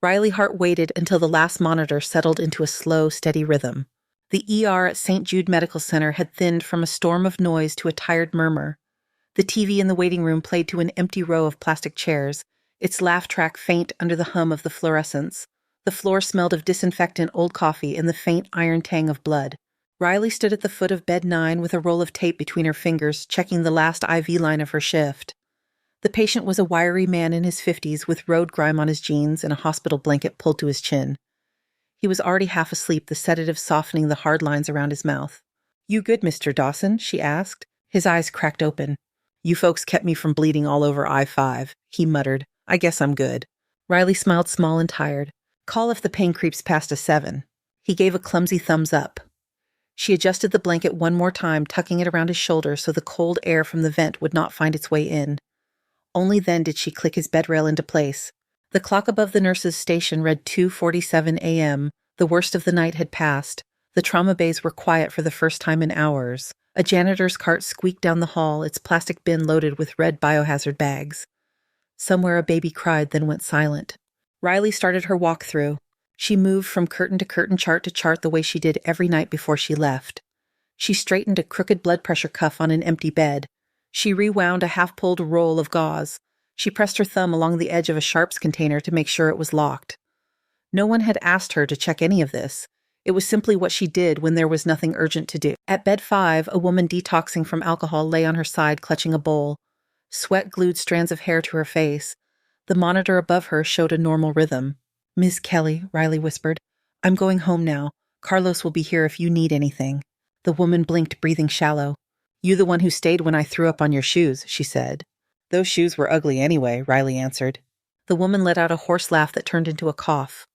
Riley's heart waited until the last monitor settled into a slow, steady rhythm. The ER at St. Jude Medical Center had thinned from a storm of noise to a tired murmur. The TV in the waiting room played to an empty row of plastic chairs, its laugh track faint under the hum of the fluorescents. The floor smelled of disinfectant, old coffee, and the faint iron tang of blood. Riley stood at the foot of bed 9 with a roll of tape between her fingers, checking the last IV line of her shift. The patient was a wiry man in his 50s with road grime on his jeans and a hospital blanket pulled to his chin. He was already half asleep, the sedative softening the hard lines around his mouth. "You good, Mr. Dawson?" she asked. His eyes cracked open. "You folks kept me from bleeding all over I-5, he muttered. "I guess I'm good." Riley smiled small and tired. "Call if the pain creeps past a 7. He gave a clumsy thumbs up. She adjusted the blanket one more time, tucking it around his shoulder so the cold air from the vent would not find its way in. Only then did she click his bed rail into place. The clock above the nurse's station read 2:47 a.m. The worst of the night had passed. The trauma bays were quiet for the first time in hours. A janitor's cart squeaked down the hall, its plastic bin loaded with red biohazard bags. Somewhere a baby cried, then went silent. Riley started her walkthrough. She moved from curtain to curtain, chart to chart, the way she did every night before she left. She straightened a crooked blood pressure cuff on an empty bed. She rewound a half-pulled roll of gauze. She pressed her thumb along the edge of a sharps container to make sure it was locked. No one had asked her to check any of this. It was simply what she did when there was nothing urgent to do. At bed 5, a woman detoxing from alcohol lay on her side clutching a bowl. Sweat glued strands of hair to her face. The monitor above her showed a normal rhythm. "Ms. Kelly," Riley whispered, "I'm going home now. Carlos will be here if you need anything." The woman blinked, breathing shallow. "You the one who stayed when I threw up on your shoes," she said. "Those shoes were ugly anyway," Riley answered. The woman let out a hoarse laugh that turned into a cough.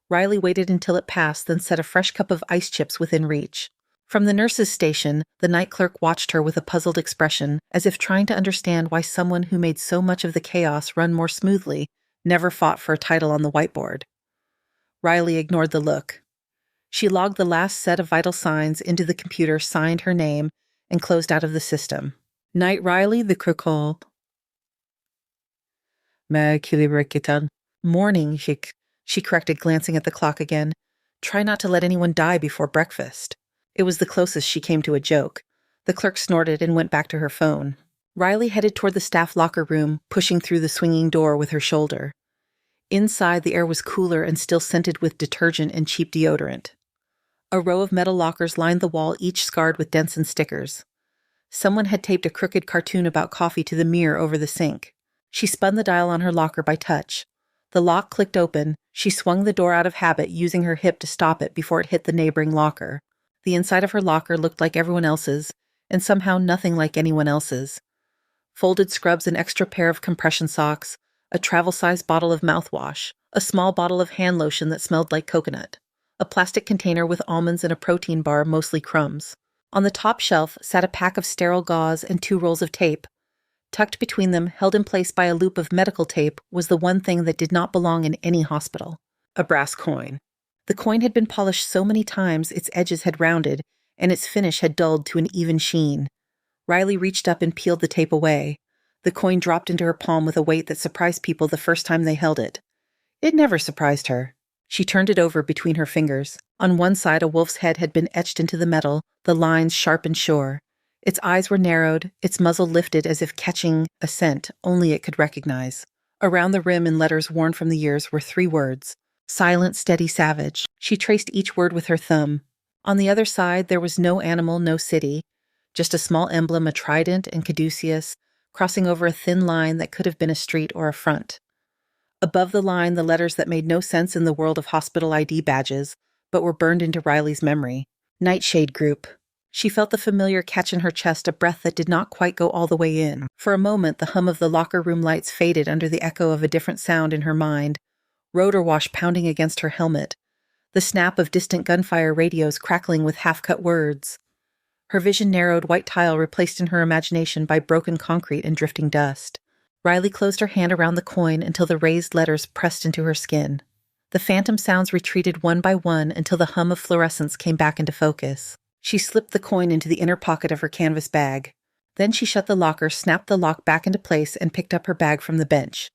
Riley waited until it passed, then set a fresh cup of ice chips within reach. From the nurse's station, the night clerk watched her with a puzzled expression, as if trying to understand why someone who made so much of the chaos run more smoothly never fought for a title on the whiteboard. Riley ignored the look. She logged the last set of vital signs into the computer, signed her name, and closed out of the system. "Night, Riley," the clerk called. "Morning, she corrected, glancing at the clock again. "Try not to let anyone die before breakfast." It was the closest she came to a joke. The clerk snorted and went back to her phone. Riley headed toward the staff locker room, pushing through the swinging door with her shoulder. Inside, the air was cooler and still scented with detergent and cheap deodorant. A row of metal lockers lined the wall, each scarred with dents and stickers. Someone had taped a crooked cartoon about coffee to the mirror over the sink. She spun the dial on her locker by touch. The lock clicked open. She swung the door out of habit, using her hip to stop it before it hit the neighboring locker. The inside of her locker looked like everyone else's, and somehow nothing like anyone else's. Folded scrubs, an extra pair of compression socks, a travel-sized bottle of mouthwash, a small bottle of hand lotion that smelled like coconut, a plastic container with almonds and a protein bar, mostly crumbs. On the top shelf sat a pack of sterile gauze and 2 rolls of tape. Tucked between them, held in place by a loop of medical tape, was the one thing that did not belong in any hospital: a brass coin. The coin had been polished so many times its edges had rounded, and its finish had dulled to an even sheen. Riley reached up and peeled the tape away. The coin dropped into her palm with a weight that surprised people the first time they held it. It never surprised her. She turned it over between her fingers. On one side, a wolf's head had been etched into the metal, the lines sharp and sure. Its eyes were narrowed, its muzzle lifted as if catching a scent only it could recognize. Around the rim, in letters worn from the years, were 3 words: "Silent, steady, savage." She traced each word with her thumb. On the other side, there was no animal, no city, just a small emblem, a trident and caduceus, crossing over a thin line that could have been a street or a front. Above the line, the letters that made no sense in the world of hospital ID badges, but were burned into Riley's memory. Nightshade Group. She felt the familiar catch in her chest, a breath that did not quite go all the way in. For a moment, the hum of the locker room lights faded under the echo of a different sound in her mind. Rotor wash pounding against her helmet. The snap of distant gunfire radios crackling with half-cut words. Her vision narrowed, white tile replaced in her imagination by broken concrete and drifting dust. Riley closed her hand around the coin until the raised letters pressed into her skin. The phantom sounds retreated one by one until the hum of fluorescence came back into focus. She slipped the coin into the inner pocket of her canvas bag. Then she shut the locker, snapped the lock back into place, and picked up her bag from the bench.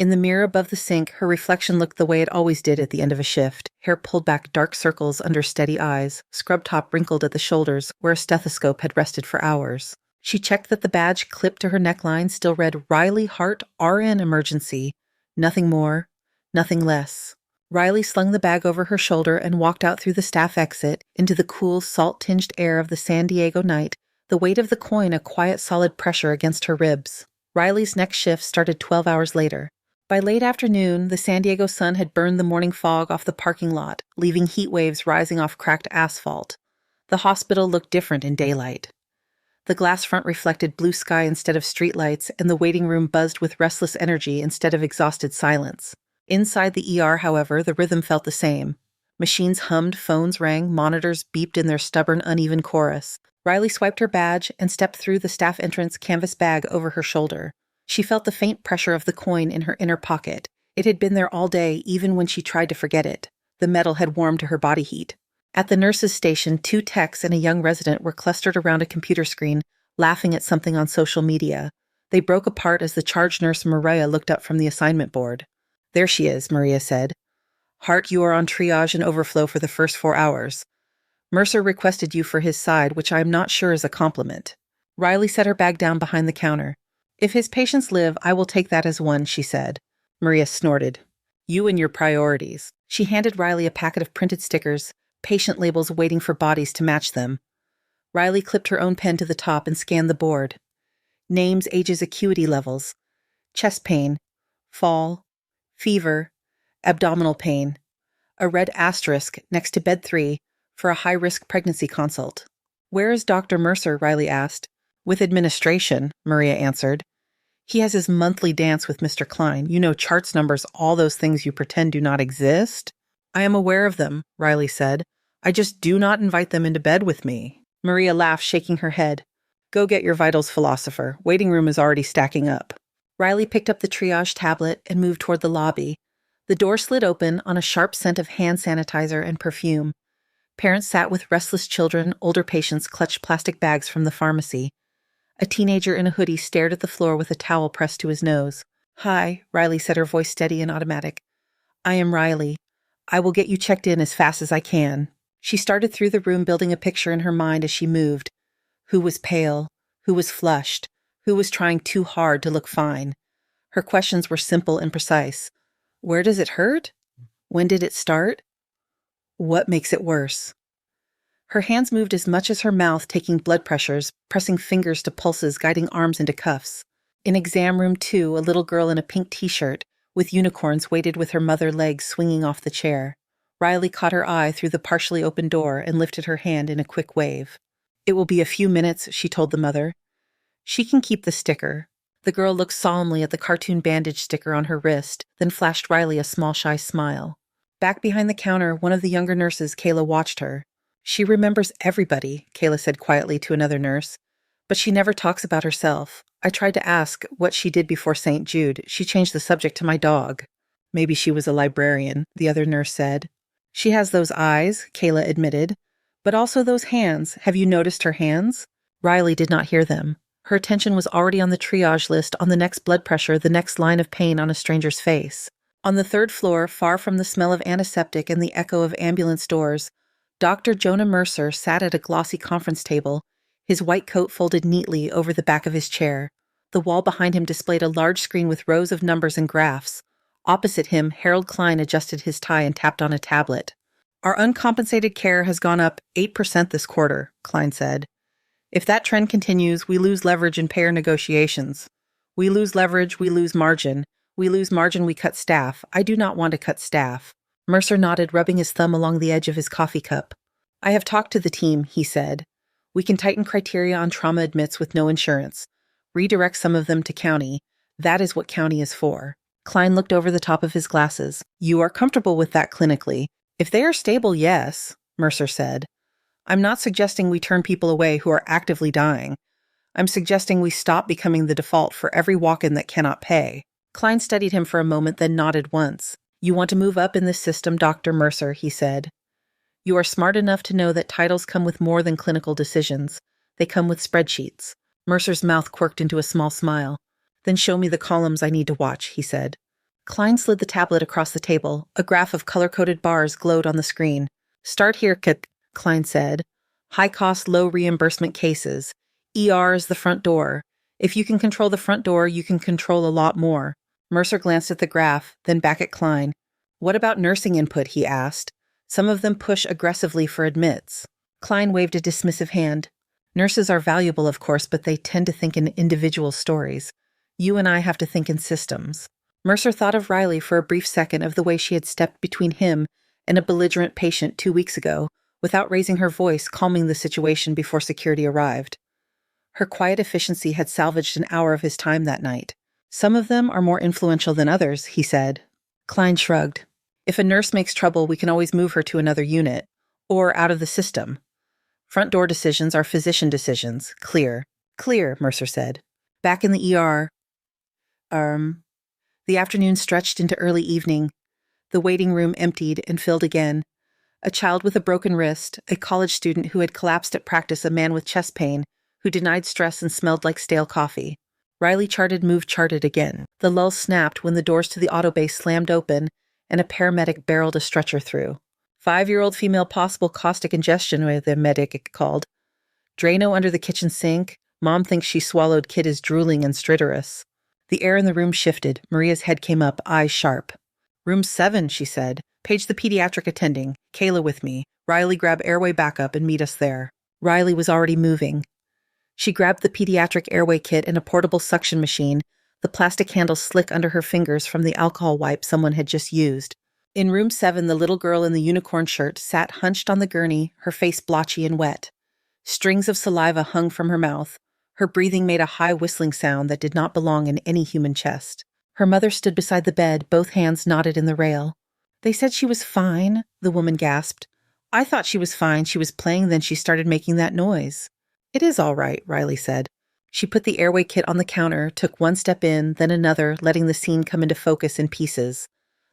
In the mirror above the sink, her reflection looked the way it always did at the end of a shift, hair pulled back dark circles under steady eyes, scrub top wrinkled at the shoulders where a stethoscope had rested for hours. She checked that the badge clipped to her neckline still read Riley Hart RN Emergency. Nothing more, nothing less. Riley slung the bag over her shoulder and walked out through the staff exit into the cool, salt-tinged air of the San Diego night, the weight of the coin a quiet, solid pressure against her ribs. Riley's next shift started 12 hours later. By late afternoon, the San Diego sun had burned the morning fog off the parking lot, leaving heat waves rising off cracked asphalt. The hospital looked different in daylight. The glass front reflected blue sky instead of streetlights, and the waiting room buzzed with restless energy instead of exhausted silence. Inside the ER, however, the rhythm felt the same. Machines hummed, phones rang, monitors beeped in their stubborn, uneven chorus. Riley swiped her badge and stepped through the staff entrance canvas bag over her shoulder. She felt the faint pressure of the coin in her inner pocket. It had been there all day, even when she tried to forget it. The metal had warmed to her body heat. At the nurse's station, 2 techs and a young resident were clustered around a computer screen, laughing at something on social media. They broke apart as the charge nurse Maria looked up from the assignment board. "There she is," Maria said. "Hart, you are on triage and overflow for the first 4 hours. Mercer requested you for his side, which I am not sure is a compliment." Riley set her bag down behind the counter. "If his patients live, I will take that as one," she said. Maria snorted. "You and your priorities." She handed Riley a packet of printed stickers, patient labels waiting for bodies to match them. Riley clipped her own pen to the top and scanned the board. Names, ages, acuity levels. Chest pain. Fall. Fever. Abdominal pain. A red asterisk next to bed 3 for a high-risk pregnancy consult. "Where is Dr. Mercer?" Riley asked. "With administration," Maria answered. "He has his monthly dance with Mr. Klein. You know, charts, numbers, all those things you pretend do not exist." "I am aware of them," Riley said. "I just do not invite them into bed with me." Maria laughed, shaking her head. "Go get your vitals, philosopher. Waiting room is already stacking up." Riley picked up the triage tablet and moved toward the lobby. The door slid open on a sharp scent of hand sanitizer and perfume. Parents sat with restless children, older patients clutched plastic bags from the pharmacy. A teenager in a hoodie stared at the floor with a towel pressed to his nose. "Hi," Riley said, her voice steady and automatic. "I am Riley. I will get you checked in as fast as I can." She started through the room, building a picture in her mind as she moved. Who was pale? Who was flushed? Who was trying too hard to look fine? Her questions were simple and precise. Where does it hurt? When did it start? What makes it worse? Her hands moved as much as her mouth, taking blood pressures, pressing fingers to pulses, guiding arms into cuffs. In exam room 2, a little girl in a pink t-shirt with unicorns waited with her mother legs swinging off the chair. Riley caught her eye through the partially open door and lifted her hand in a quick wave. "It will be a few minutes," she told the mother. "She can keep the sticker." The girl looked solemnly at the cartoon bandage sticker on her wrist, then flashed Riley a small, shy smile. Back behind the counter, one of the younger nurses, Kayla, watched her. "She remembers everybody," Kayla said quietly to another nurse. "But she never talks about herself. I tried to ask what she did before St. Jude. She changed the subject to my dog." "Maybe she was a librarian," the other nurse said. "She has those eyes," Kayla admitted. "But also those hands. Have you noticed her hands?" Riley did not hear them. Her attention was already on the triage list, on the next blood pressure, the next line of pain on a stranger's face. On the 3rd floor, far from the smell of antiseptic and the echo of ambulance doors, Dr. Jonah Mercer sat at a glossy conference table, his white coat folded neatly over the back of his chair. The wall behind him displayed a large screen with rows of numbers and graphs. Opposite him, Harold Klein adjusted his tie and tapped on a tablet. "Our uncompensated care has gone up 8% this quarter," Klein said. "If that trend continues, we lose leverage in payer negotiations. We lose leverage, we lose margin. We lose margin, we cut staff. I do not want to cut staff." Mercer nodded, rubbing his thumb along the edge of his coffee cup. "I have talked to the team," he said. "We can tighten criteria on trauma admits with no insurance. Redirect some of them to county. That is what county is for." Klein looked over the top of his glasses. "You are comfortable with that clinically?" "If they are stable, yes," Mercer said. "I'm not suggesting we turn people away who are actively dying. I'm suggesting we stop becoming the default for every walk-in that cannot pay." Klein studied him for a moment, then nodded once. "You want to move up in this system, Dr. Mercer," he said. "You are smart enough to know that titles come with more than clinical decisions. They come with spreadsheets." Mercer's mouth quirked into a small smile. "Then show me the columns I need to watch," he said. Klein slid the tablet across the table. A graph of color-coded bars glowed on the screen. Start here, Klein said. High-cost, low-reimbursement cases. ER is the front door. If you can control the front door, you can control a lot more. Mercer glanced at the graph, then back at Klein. What about nursing input, he asked. Some of them push aggressively for admits. Klein waved a dismissive hand. Nurses are valuable, of course, but they tend to think in individual stories. You and I have to think in systems. Mercer thought of Riley for a brief second, of the way she had stepped between him and a belligerent patient 2 weeks ago, without raising her voice, calming the situation before security arrived. Her quiet efficiency had salvaged an hour of his time that night. Some of them are more influential than others, he said. Klein shrugged. If a nurse makes trouble, we can always move her to another unit, or out of the system. Front door decisions are physician decisions. Clear. Clear, Mercer said. Back in the ER. The afternoon stretched into early evening. The waiting room emptied and filled again. A child with a broken wrist, a college student who had collapsed at practice, a man with chest pain, who denied stress and smelled like stale coffee. Riley moved charted again. The lull snapped when the doors to the auto bay slammed open and a paramedic barreled a stretcher through. 5-year-old female possible caustic ingestion, the medic called. Drano under the kitchen sink. Mom thinks she swallowed. Kid is drooling and stridorous. The air in the room shifted. Maria's head came up, eyes sharp. Room 7, she said. Page the pediatric attending. Kayla with me. Riley, grab airway backup and meet us there. Riley was already moving. She grabbed the pediatric airway kit and a portable suction machine, the plastic handle slick under her fingers from the alcohol wipe someone had just used. In room 7, the little girl in the unicorn shirt sat hunched on the gurney, her face blotchy and wet. Strings of saliva hung from her mouth. Her breathing made a high whistling sound that did not belong in any human chest. Her mother stood beside the bed, both hands knotted in the rail. They said she was fine, the woman gasped. I thought she was fine. She was playing, then she started making that noise. It is all right, Riley said. She put the airway kit on the counter, took one step in, then another, letting the scene come into focus in pieces.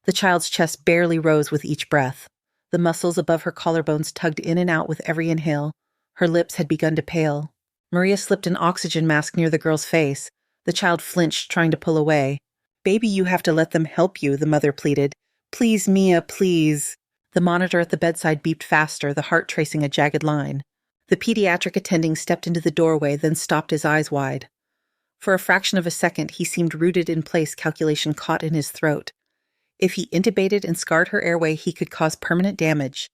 The child's chest barely rose with each breath. The muscles above her collarbones tugged in and out with every inhale. Her lips had begun to pale. Maria slipped an oxygen mask near the girl's face. The child flinched, trying to pull away. Baby, you have to let them help you, the mother pleaded. Please, Mia, please. The monitor at the bedside beeped faster, the heart tracing a jagged line. The pediatric attending stepped into the doorway, then stopped, his eyes wide. For a fraction of a second, he seemed rooted in place, calculation caught in his throat. If he intubated and scarred her airway, he could cause permanent damage.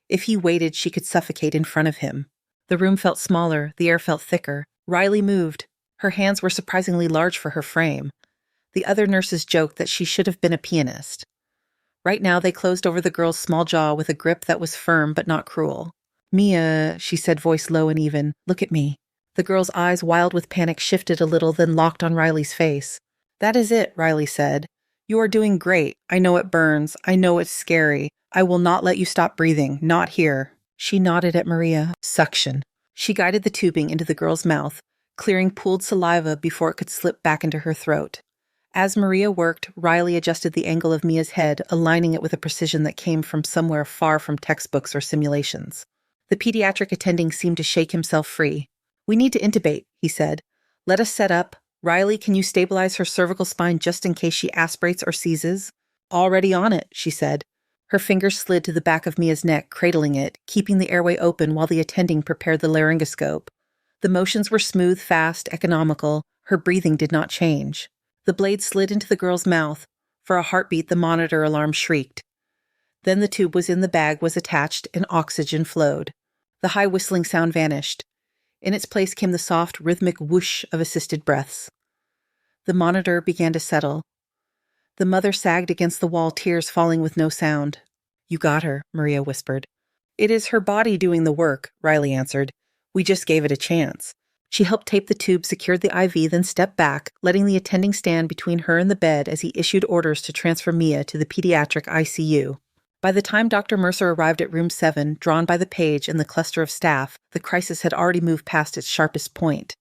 If he waited, she could suffocate in front of him. The room felt smaller, the air felt thicker. Riley moved. Her hands were surprisingly large for her frame. The other nurses joked that she should have been a pianist. Right now, they closed over the girl's small jaw with a grip that was firm but not cruel. Mia, she said, voice low and even, look at me. The girl's eyes, wild with panic, shifted a little, then locked on Riley's face. That is it, Riley said. You are doing great. I know it burns. I know it's scary. I will not let you stop breathing. Not here. She nodded at Maria. Suction. She guided the tubing into the girl's mouth, clearing pooled saliva before it could slip back into her throat. As Maria worked, Riley adjusted the angle of Mia's head, aligning it with a precision that came from somewhere far from textbooks or simulations. The pediatric attending seemed to shake himself free. We need to intubate, he said. Let us set up. Riley, can you stabilize her cervical spine just in case she aspirates or seizes? Already on it, she said. Her fingers slid to the back of Mia's neck, cradling it, keeping the airway open while the attending prepared the laryngoscope. The motions were smooth, fast, economical. Her breathing did not change. The blade slid into the girl's mouth. For a heartbeat, the monitor alarm shrieked. Then the tube was in the bag, was attached, and oxygen flowed. The high whistling sound vanished. In its place came the soft, rhythmic whoosh of assisted breaths. The monitor began to settle. The mother sagged against the wall, tears falling with no sound. You got her, Maria whispered. It is her body doing the work, Riley answered. We just gave it a chance. She helped tape the tube, secured the IV, then stepped back, letting the attending stand between her and the bed as he issued orders to transfer Mia to the pediatric ICU. By the time Dr. Mercer arrived at room 7, drawn by the page and the cluster of staff, the crisis had already moved past its sharpest point.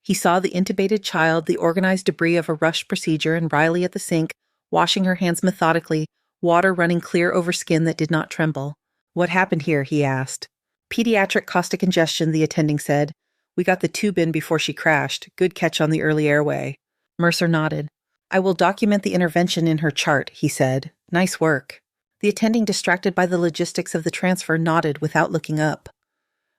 He saw the intubated child, the organized debris of a rushed procedure, and Riley at the sink, washing her hands methodically, water running clear over skin that did not tremble. What happened here? He asked. Pediatric caustic ingestion, the attending said. We got the tube in before she crashed. Good catch on the early airway. Mercer nodded. I will document the intervention in her chart, he said. Nice work. The attending, distracted by the logistics of the transfer, nodded without looking up.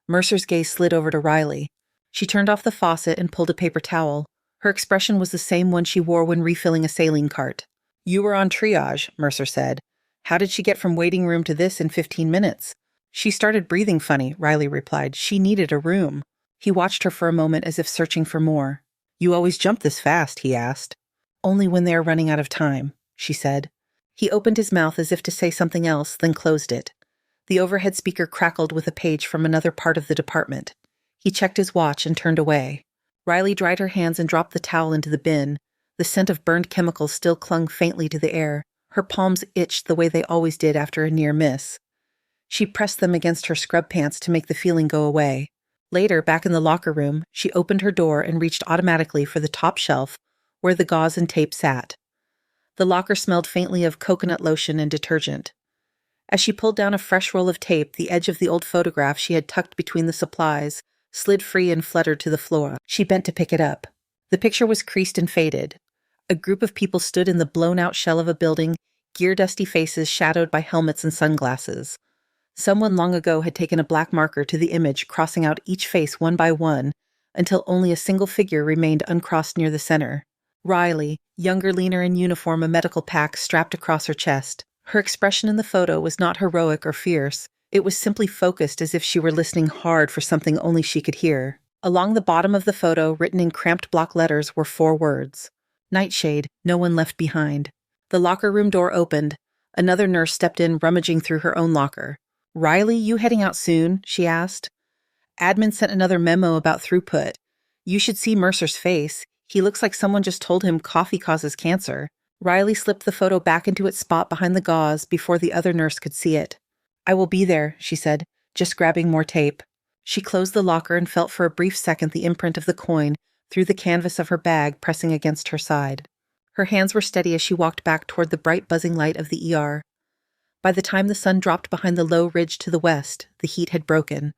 Mercer's gaze slid over to Riley. She turned off the faucet and pulled a paper towel. Her expression was the same one she wore when refilling a saline cart. You were on triage, Mercer said. How did she get from waiting room to this in 15 minutes? She started breathing funny, Riley replied. She needed a room. He watched her for a moment as if searching for more. You always jump this fast, he asked. Only when they are running out of time, she said. He opened his mouth as if to say something else, then closed it. The overhead speaker crackled with a page from another part of the department. He checked his watch and turned away. Riley dried her hands and dropped the towel into the bin. The scent of burned chemicals still clung faintly to the air. Her palms itched the way they always did after a near miss. She pressed them against her scrub pants to make the feeling go away. Later, back in the locker room, she opened her door and reached automatically for the top shelf where the gauze and tape sat. The locker smelled faintly of coconut lotion and detergent. As she pulled down a fresh roll of tape, the edge of the old photograph she had tucked between the supplies slid free and fluttered to the floor. She bent to pick it up. The picture was creased and faded. A group of people stood in the blown-out shell of a building, gear-dusty faces shadowed by helmets and sunglasses. Someone long ago had taken a black marker to the image, crossing out each face one by one, until only a single figure remained uncrossed near the center. Riley, younger, leaner, in uniform, a medical pack strapped across her chest. Her expression in the photo was not heroic or fierce. It was simply focused, as if she were listening hard for something only she could hear. Along the bottom of the photo, written in cramped block letters, were 4 words. Nightshade, no one left behind. The locker room door opened. Another nurse stepped in, rummaging through her own locker. Riley, you heading out soon? She asked. Admin sent another memo about throughput. You should see Mercer's face. He looks like someone just told him coffee causes cancer. Riley slipped the photo back into its spot behind the gauze before the other nurse could see it. I will be there, she said, just grabbing more tape. She closed the locker and felt for a brief second the imprint of the coin through the canvas of her bag pressing against her side. Her hands were steady as she walked back toward the bright buzzing light of the ER. By the time the sun dropped behind the low ridge to the west, the heat had broken.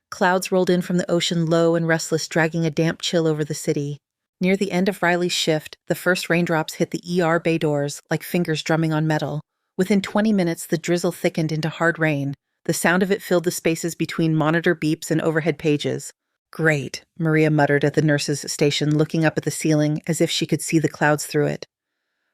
Clouds rolled in from the ocean, low and restless, dragging a damp chill over the city. Near the end of Riley's shift, the first raindrops hit the ER bay doors like fingers drumming on metal. Within 20 minutes, the drizzle thickened into hard rain. The sound of it filled the spaces between monitor beeps and overhead pages. Great, Maria muttered at the nurse's station, looking up at the ceiling as if she could see the clouds through it.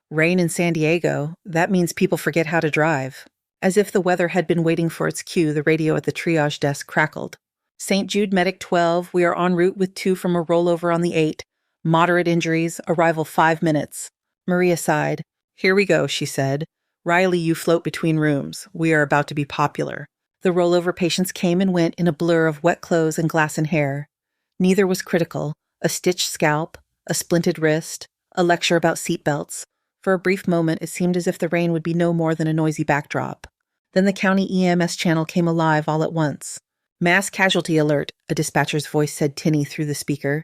Rain in San Diego, that means people forget how to drive. As if the weather had been waiting for its cue, the radio at the triage desk crackled. St. Jude Medic 12, we are en route with 2 from a rollover on the 8. Moderate injuries, arrival 5 minutes. Maria sighed. Here we go, she said. Riley, you float between rooms. We are about to be popular. The rollover patients came and went in a blur of wet clothes and glass and hair. Neither was critical. A stitched scalp, a splinted wrist, a lecture about seatbelts. For a brief moment, it seemed as if the rain would be no more than a noisy backdrop. Then the county EMS channel came alive all at once. Mass casualty alert, a dispatcher's voice said tinny through the speaker.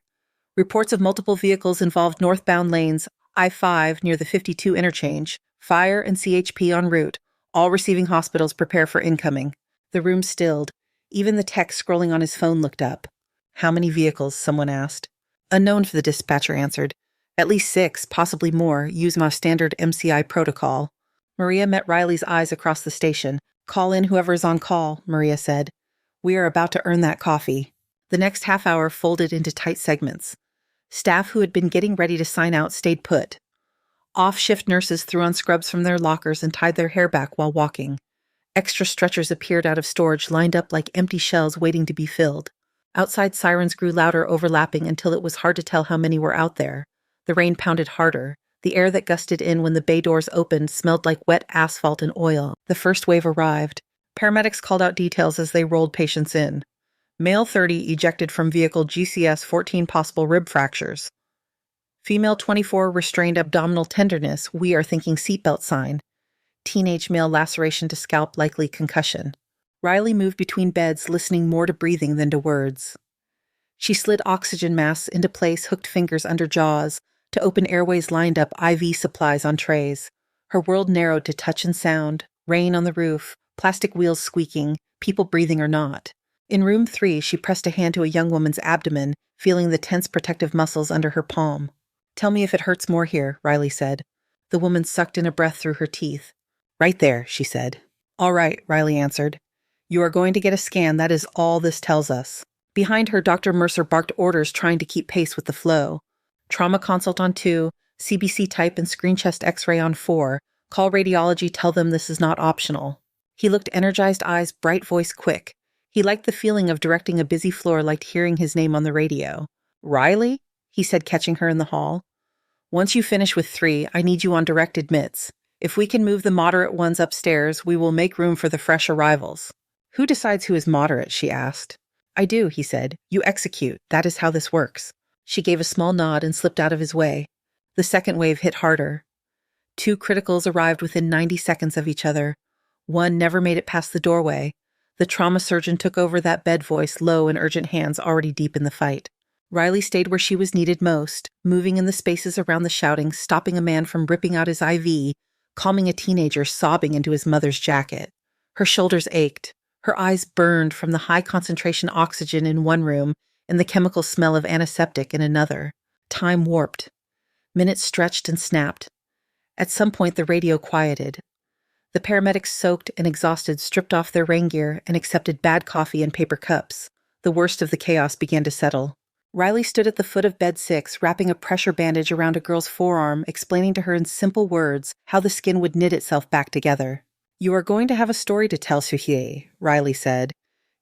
Reports of multiple vehicles involved northbound lanes, I-5 near the 52 interchange. Fire and CHP en route. All receiving hospitals prepare for incoming. The room stilled. Even the tech scrolling on his phone looked up. How many vehicles? Someone asked. Unknown, the dispatcher answered. At least 6, possibly more. Use my standard MCI protocol. Maria met Riley's eyes across the station. Call in whoever is on call, Maria said. We are about to earn that coffee. The next half hour folded into tight segments. Staff who had been getting ready to sign out stayed put. Off-shift nurses threw on scrubs from their lockers and tied their hair back while walking. Extra stretchers appeared out of storage, lined up like empty shells waiting to be filled. Outside sirens grew louder, overlapping until it was hard to tell how many were out there. The rain pounded harder. The air that gusted in when the bay doors opened smelled like wet asphalt and oil. The first wave arrived. Paramedics called out details as they rolled patients in. Male 30 ejected from vehicle GCS, 14 possible rib fractures. Female 24 restrained abdominal tenderness, we are thinking seatbelt sign. Teenage male laceration to scalp, likely concussion. Riley moved between beds, listening more to breathing than to words. She slid oxygen masks into place, hooked fingers under jaws, to open airways lined up IV supplies on trays. Her world narrowed to touch and sound, rain on the roof, plastic wheels squeaking, people breathing or not. In room 3, she pressed a hand to a young woman's abdomen, feeling the tense protective muscles under her palm. Tell me if it hurts more here, Riley said. The woman sucked in a breath through her teeth. Right there, she said. All right, Riley answered. You are going to get a scan, that is all this tells us. Behind her, Dr. Mercer barked orders trying to keep pace with the flow. Trauma consult on 2, CBC type and screen chest x-ray on 4. Call radiology, tell them this is not optional. He looked energized eyes, bright voice quick. He liked the feeling of directing a busy floor, liked hearing his name on the radio. Riley? He said, catching her in the hall. Once you finish with 3, I need you on direct admits. If we can move the moderate ones upstairs, we will make room for the fresh arrivals. Who decides who is moderate, she asked. I do, he said. You execute. That is how this works. She gave a small nod and slipped out of his way. The second wave hit harder. 2 criticals arrived within 90 seconds of each other. One never made it past the doorway. The trauma surgeon took over that bed, voice low and urgent, hands already deep in the fight. Riley stayed where she was needed most, moving in the spaces around the shouting, stopping a man from ripping out his IV, calming a teenager sobbing into his mother's jacket. Her shoulders ached. Her eyes burned from the high-concentration oxygen in one room and the chemical smell of antiseptic in another. Time warped. Minutes stretched and snapped. At some point, the radio quieted. The paramedics, soaked and exhausted, stripped off their rain gear and accepted bad coffee in paper cups. The worst of the chaos began to settle. Riley stood at the foot of bed 6, wrapping a pressure bandage around a girl's forearm, explaining to her in simple words how the skin would knit itself back together. You are going to have a story to tell, Suhye, Riley said.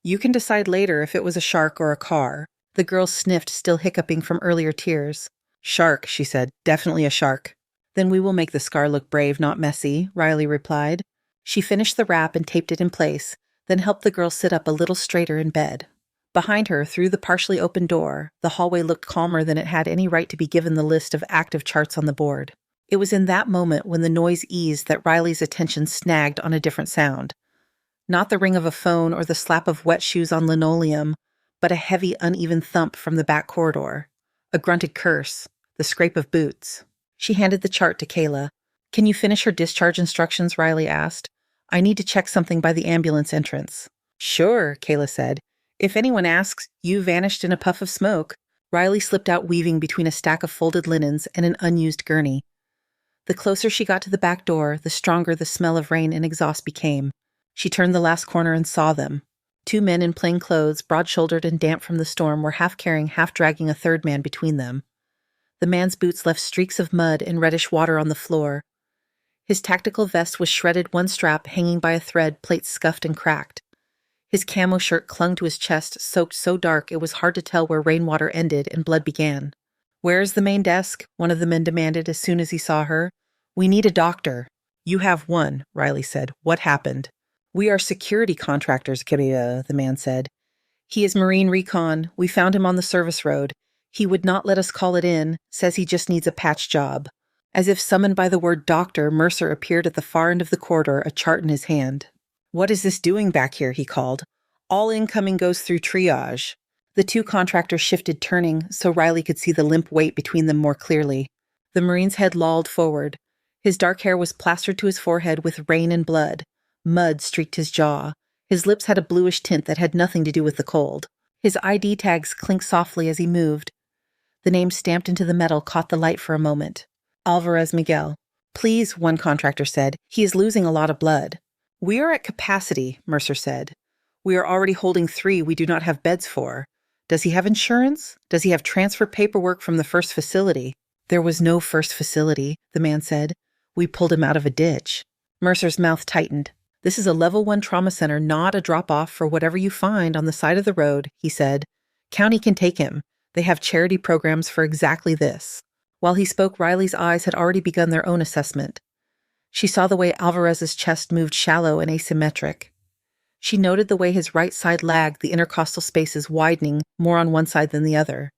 You can decide later if it was a shark or a car. The girl sniffed, still hiccuping from earlier tears. Shark, she said. Definitely a shark. Then we will make the scar look brave, not messy, Riley replied. She finished the wrap and taped it in place, then helped the girl sit up a little straighter in bed. Behind her, through the partially open door, the hallway looked calmer than it had any right to be given the list of active charts on the board. It was in that moment when the noise eased that Riley's attention snagged on a different sound. Not the ring of a phone or the slap of wet shoes on linoleum, but a heavy, uneven thump from the back corridor. A grunted curse, the scrape of boots. She handed the chart to Kayla. Can you finish her discharge instructions? Riley asked. I need to check something by the ambulance entrance. Sure, Kayla said. If anyone asks, you vanished in a puff of smoke. Riley slipped out, weaving between a stack of folded linens and an unused gurney. The closer she got to the back door, the stronger the smell of rain and exhaust became. She turned the last corner and saw them. 2 men in plain clothes, broad-shouldered and damp from the storm, were half carrying, half dragging a third man between them. The man's boots left streaks of mud and reddish water on the floor. His tactical vest was shredded, one strap hanging by a thread, plates scuffed and cracked. His camo shirt clung to his chest, soaked so dark it was hard to tell where rainwater ended and blood began. Where is the main desk? One of the men demanded as soon as he saw her. We need a doctor. You have one, Riley said. What happened? We are security contractors, the man said. He is Marine Recon. We found him on the service road. He would not let us call it in, says he just needs a patch job. As if summoned by the word doctor, Mercer appeared at the far end of the corridor, a chart in his hand. What is this doing back here? He called. All incoming goes through triage. The 2 contractors shifted, turning, so Riley could see the limp weight between them more clearly. The Marine's head lolled forward. His dark hair was plastered to his forehead with rain and blood. Mud streaked his jaw. His lips had a bluish tint that had nothing to do with the cold. His ID tags clinked softly as he moved. The name stamped into the metal caught the light for a moment. Alvarez Miguel. Please, one contractor said. He is losing a lot of blood. We are at capacity, Mercer said. We are already holding 3 we do not have beds for. Does he have insurance? Does he have transfer paperwork from the first facility? There was no first facility, the man said. We pulled him out of a ditch. Mercer's mouth tightened. This is a level 1 trauma center, not a drop-off for whatever you find on the side of the road, he said. County can take him. They have charity programs for exactly this. While he spoke, Riley's eyes had already begun their own assessment. She saw the way Alvarez's chest moved shallow and asymmetric. She noted the way his right side lagged, the intercostal spaces widening more on one side than the other.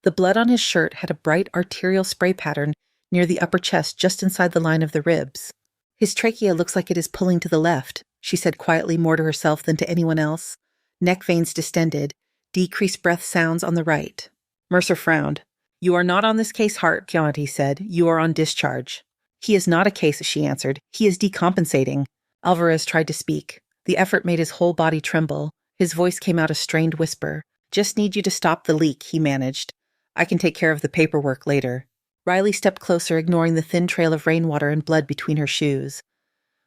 The blood on his shirt had a bright arterial spray pattern near the upper chest just inside the line of the ribs. His trachea looks like it is pulling to the left, she said quietly, more to herself than to anyone else. Neck veins distended, decreased breath sounds on the right. Mercer frowned. You are not on this case, Hart, he said. You are on discharge. He is not a case, she answered. He is decompensating. Alvarez tried to speak. The effort made his whole body tremble. His voice came out a strained whisper. Just need you to stop the leak, he managed. I can take care of the paperwork later. Riley stepped closer, ignoring the thin trail of rainwater and blood between her shoes.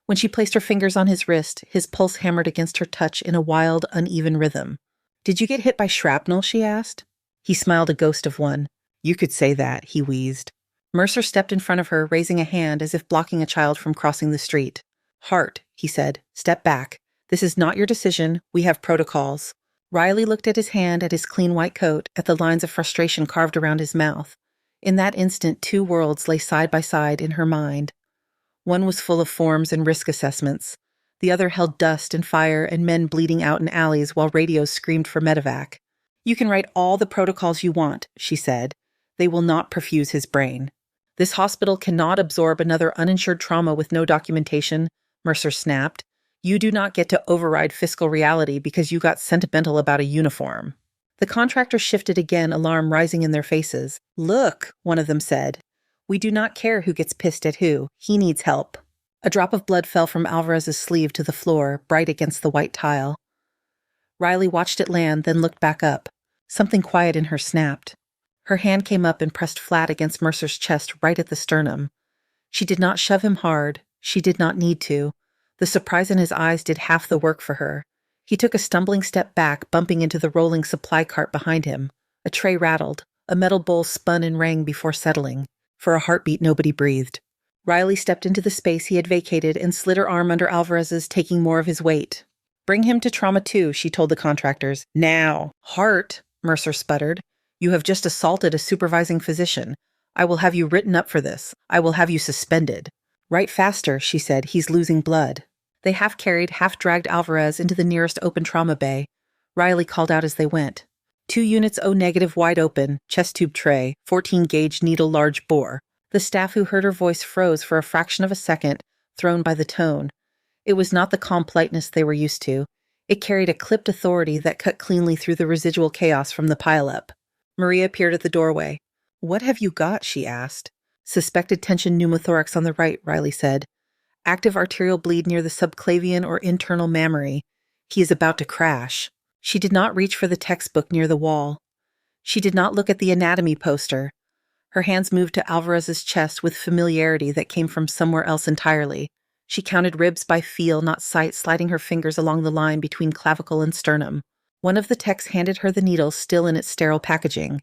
When she placed her fingers on his wrist, his pulse hammered against her touch in a wild, uneven rhythm. "Did you get hit by shrapnel?" she asked. He smiled, a ghost of one. "You could say that," he wheezed. Mercer stepped in front of her, raising a hand as if blocking a child from crossing the street. "Hart," he said, "step back. This is not your decision. We have protocols." Riley looked at his hand, at his clean white coat, at the lines of frustration carved around his mouth. In that instant, two worlds lay side by side in her mind. One was full of forms and risk assessments. The other held dust and fire and men bleeding out in alleys while radios screamed for medevac. "You can write all the protocols you want," she said. "They will not perfuse his brain." "This hospital cannot absorb another uninsured trauma with no documentation," Mercer snapped. "You do not get to override fiscal reality because you got sentimental about a uniform." The contractors shifted again, alarm rising in their faces. "Look," one of them said. "We do not care who gets pissed at who. He needs help." A drop of blood fell from Alvarez's sleeve to the floor, bright against the white tile. Riley watched it land, then looked back up. Something quiet in her snapped. Her hand came up and pressed flat against Mercer's chest, right at the sternum. She did not shove him hard. She did not need to. The surprise in his eyes did half the work for her. He took a stumbling step back, bumping into the rolling supply cart behind him. A tray rattled. A metal bowl spun and rang before settling. For a heartbeat, nobody breathed. Riley stepped into the space he had vacated and slid her arm under Alvarez's, taking more of his weight. "Bring him to Trauma 2, she told the contractors. "Now." "Hart," Mercer sputtered. "You have just assaulted a supervising physician. I will have you written up for this. I will have you suspended." "Write faster," she said. "He's losing blood." They half-carried, half-dragged Alvarez into the nearest open trauma bay. Riley called out as they went. 2 units O-negative wide open, chest tube tray, 14-gauge needle large bore. The staff who heard her voice froze for a fraction of a second, thrown by the tone. It was not the calm politeness they were used to. It carried a clipped authority that cut cleanly through the residual chaos from the pileup. Maria appeared at the doorway. "What have you got?" she asked. "Suspected tension pneumothorax on the right," Riley said. "Active arterial bleed near the subclavian or internal mammary. He is about to crash." She did not reach for the textbook near the wall. She did not look at the anatomy poster. Her hands moved to Alvarez's chest with familiarity that came from somewhere else entirely. She counted ribs by feel, not sight, sliding her fingers along the line between clavicle and sternum. One of the techs handed her the needle, still in its sterile packaging.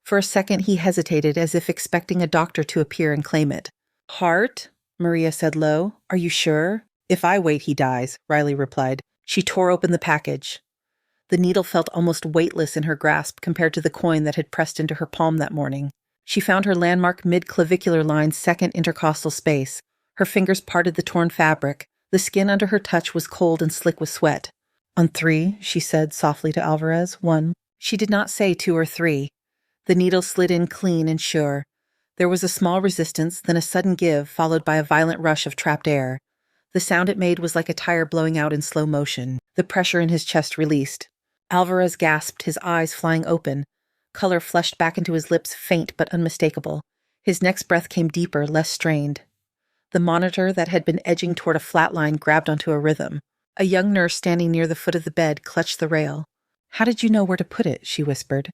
For a second he hesitated, as if expecting a doctor to appear and claim it. "Hart?" Maria said low. "Are you sure?" "If I wait, he dies," Riley replied. She tore open the package. The needle felt almost weightless in her grasp compared to the coin that had pressed into her palm that morning. She found her landmark mid-clavicular line's second intercostal space. Her fingers parted the torn fabric. The skin under her touch was cold and slick with sweat. "On 3, she said softly to Alvarez. 1. She did not say 2 or 3. The needle slid in clean and sure. There was a small resistance, then a sudden give, followed by a violent rush of trapped air. The sound it made was like a tire blowing out in slow motion. The pressure in his chest released. Alvarez gasped, his eyes flying open. Color flushed back into his lips, faint but unmistakable. His next breath came deeper, less strained. The monitor that had been edging toward a flat line grabbed onto a rhythm. A young nurse standing near the foot of the bed clutched the rail. "How did you know where to put it?" she whispered.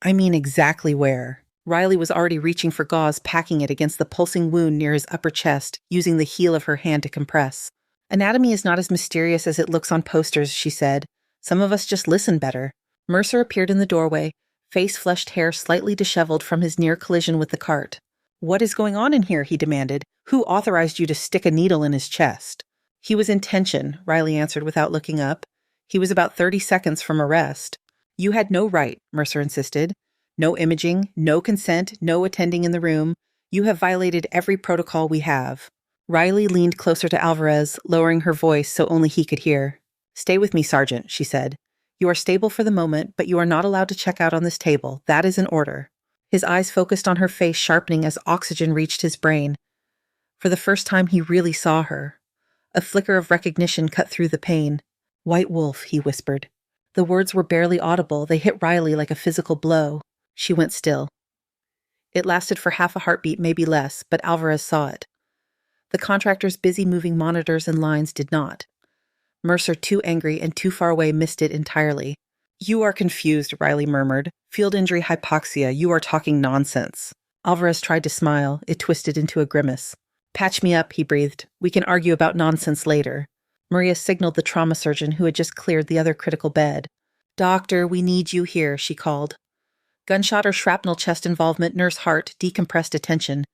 "I mean exactly where." Riley was already reaching for gauze, packing it against the pulsing wound near his upper chest, using the heel of her hand to compress. "Anatomy is not as mysterious as it looks on posters," she said. "Some of us just listen better." Mercer appeared in the doorway, face-flushed hair slightly disheveled from his near collision with the cart. "What is going on in here?" he demanded. "Who authorized you to stick a needle in his chest?" "He was in tension," Riley answered without looking up. "He was about 30 seconds from arrest." "You had no right," Mercer insisted. "No imaging, no consent, no attending in the room. You have violated every protocol we have." Riley leaned closer to Alvarez, lowering her voice so only he could hear. "Stay with me, Sergeant," she said. "You are stable for the moment, but you are not allowed to check out on this table. That is an order." His eyes focused on her face, sharpening as oxygen reached his brain. For the first time, he really saw her. A flicker of recognition cut through the pain. "White Wolf," he whispered. The words were barely audible. They hit Riley like a physical blow. She went still. It lasted for half a heartbeat, maybe less, but Alvarez saw it. The contractor's busy moving monitors and lines did not. Mercer, too angry and too far away, missed it entirely. "You are confused," Riley murmured. "Field injury hypoxia. You are talking nonsense." Alvarez tried to smile. It twisted into a grimace. Patch me up, he breathed. We can argue about nonsense later. Maria signaled the trauma surgeon who had just cleared the other critical bed. Doctor, we need you here, she called. Gunshot or shrapnel chest involvement, nurse heart, decompressed attention.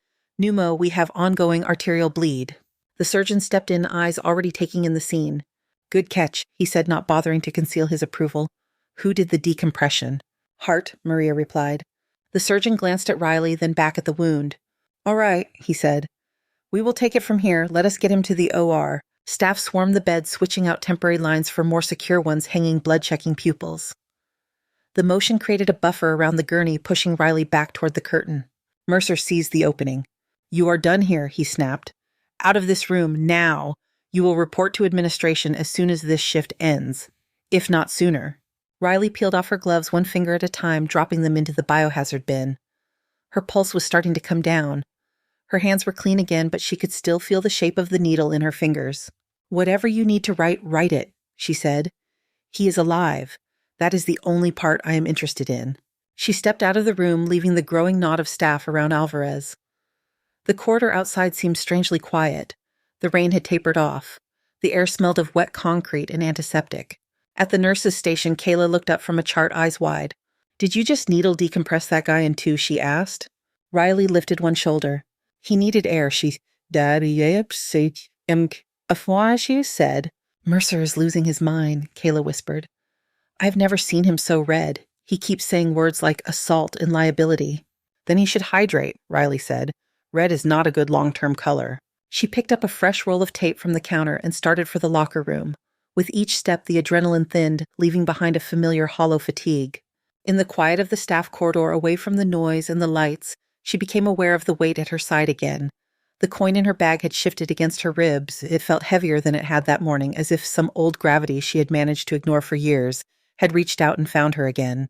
Pneumo, we have ongoing arterial bleed. The surgeon stepped in, eyes already taking in the scene. Good catch, he said, not bothering to conceal his approval. Who did the decompression? Heart, Maria replied. The surgeon glanced at Riley, then back at the wound. All right, he said. We will take it from here. Let us get him to the OR. Staff swarmed the bed, switching out temporary lines for more secure ones hanging blood-checking pupils. The motion created a buffer around the gurney, pushing Riley back toward the curtain. Mercer seized the opening. You are done here, he snapped. Out of this room, now. You will report to administration as soon as this shift ends, if not sooner. Riley peeled off her gloves one finger at a time, dropping them into the biohazard bin. Her pulse was starting to come down. Her hands were clean again, but she could still feel the shape of the needle in her fingers. Whatever you need to write, write it, she said. He is alive. That is the only part I am interested in. She stepped out of the room, leaving the growing knot of staff around Alvarez. The corridor outside seemed strangely quiet. The rain had tapered off. The air smelled of wet concrete and antiseptic. At the nurse's station, Kayla looked up from a chart, eyes wide. Did you just needle decompress that guy in two? She asked. Riley lifted one shoulder. He needed air, she she said. Mercer is losing his mind, Kayla whispered. I've never seen him so red. He keeps saying words like assault and liability. Then he should hydrate, Riley said. Red is not a good long-term color. She picked up a fresh roll of tape from the counter and started for the locker room. With each step, the adrenaline thinned, leaving behind a familiar hollow fatigue. In the quiet of the staff corridor, away from the noise and the lights, she became aware of the weight at her side again. The coin in her bag had shifted against her ribs. It felt heavier than it had that morning, as if some old gravity she had managed to ignore for years had reached out and found her again.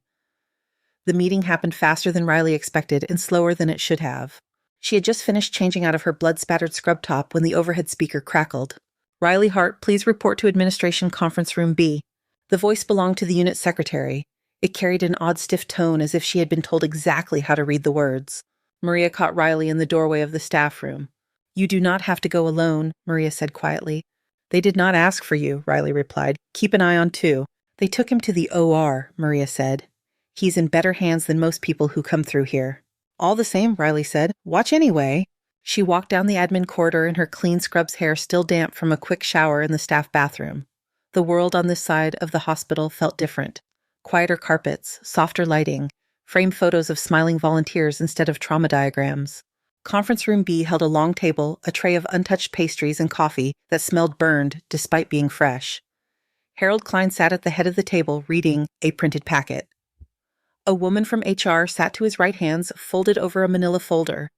The meeting happened faster than Riley expected and slower than it should have. She had just finished changing out of her blood-spattered scrub top when the overhead speaker crackled. Riley Hart, please report to Administration Conference Room B. The voice belonged to the unit secretary. It carried an odd stiff tone, as if she had been told exactly how to read the words. Maria caught Riley in the doorway of the staff room. You do not have to go alone, Maria said quietly. They did not ask for you, Riley replied. Keep an eye on two. They took him to the OR, Maria said. He's in better hands than most people who come through here. All the same, Riley said. Watch anyway. She walked down the admin corridor in her clean scrubs hair still damp from a quick shower in the staff bathroom. The world on this side of the hospital felt different. Quieter carpets, softer lighting, framed photos of smiling volunteers instead of trauma diagrams. Conference Room B held a long table, a tray of untouched pastries and coffee that smelled burned despite being fresh. Harold Klein sat at the head of the table, reading a printed packet. A woman from HR sat to his right hands, folded over a manila folder.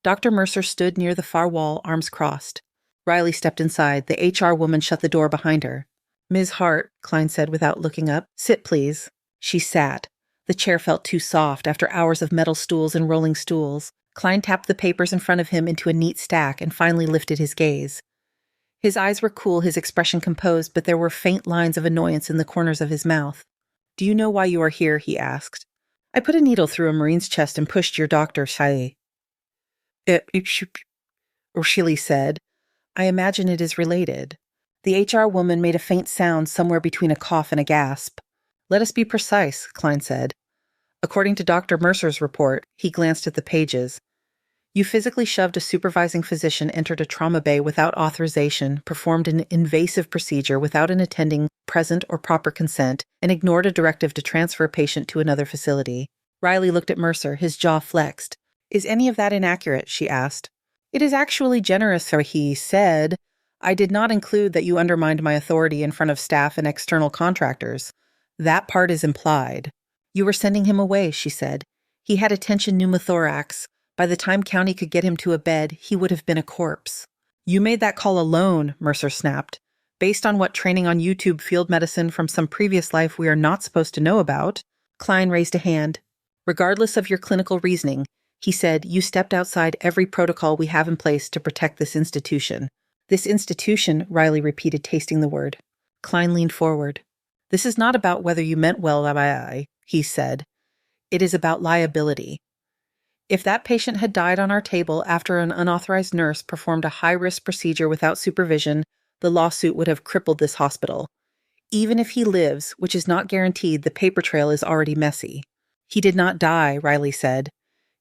Dr. Mercer stood near the far wall, arms crossed. Riley stepped inside. The HR woman shut the door behind her. Ms. Hart, Klein said without looking up. Sit, please. She sat. The chair felt too soft after hours of metal stools and rolling stools. Klein tapped the papers in front of him into a neat stack and finally lifted his gaze. His eyes were cool, his expression composed, but there were faint lines of annoyance in the corners of his mouth. Do you know why you are here? He asked. I put a needle through a Marine's chest and pushed your doctor, Shiley. Shiley said. I imagine it is related. The HR woman made a faint sound somewhere between a cough and a gasp. Let us be precise, Klein said. According to Dr. Mercer's report, he glanced at the pages. You physically shoved a supervising physician, entered a trauma bay without authorization, performed an invasive procedure without an attending present or proper consent, and ignored a directive to transfer a patient to another facility. Riley looked at Mercer, his jaw flexed. Is any of that inaccurate? She asked. It is actually generous, he said. I did not include that you undermined my authority in front of staff and external contractors. That part is implied. You were sending him away, she said. He had a tension pneumothorax. By the time County could get him to a bed, he would have been a corpse. You made that call alone, Mercer snapped. Based on what training on YouTube field medicine from some previous life we are not supposed to know about. Klein raised a hand. Regardless of your clinical reasoning, he said, you stepped outside every protocol we have in place to protect this institution. This institution, Riley repeated, tasting the word. Klein leaned forward. This is not about whether you meant well, he said. It is about liability. If that patient had died on our table after an unauthorized nurse performed a high-risk procedure without supervision, the lawsuit would have crippled this hospital. Even if he lives, which is not guaranteed, the paper trail is already messy. He did not die, Riley said.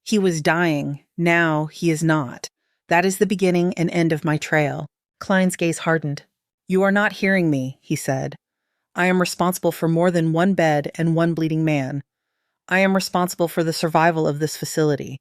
He was dying. Now he is not. That is the beginning and end of my trail. Klein's gaze hardened. You are not hearing me, he said. I am responsible for more than one bed and one bleeding man. I am responsible for the survival of this facility.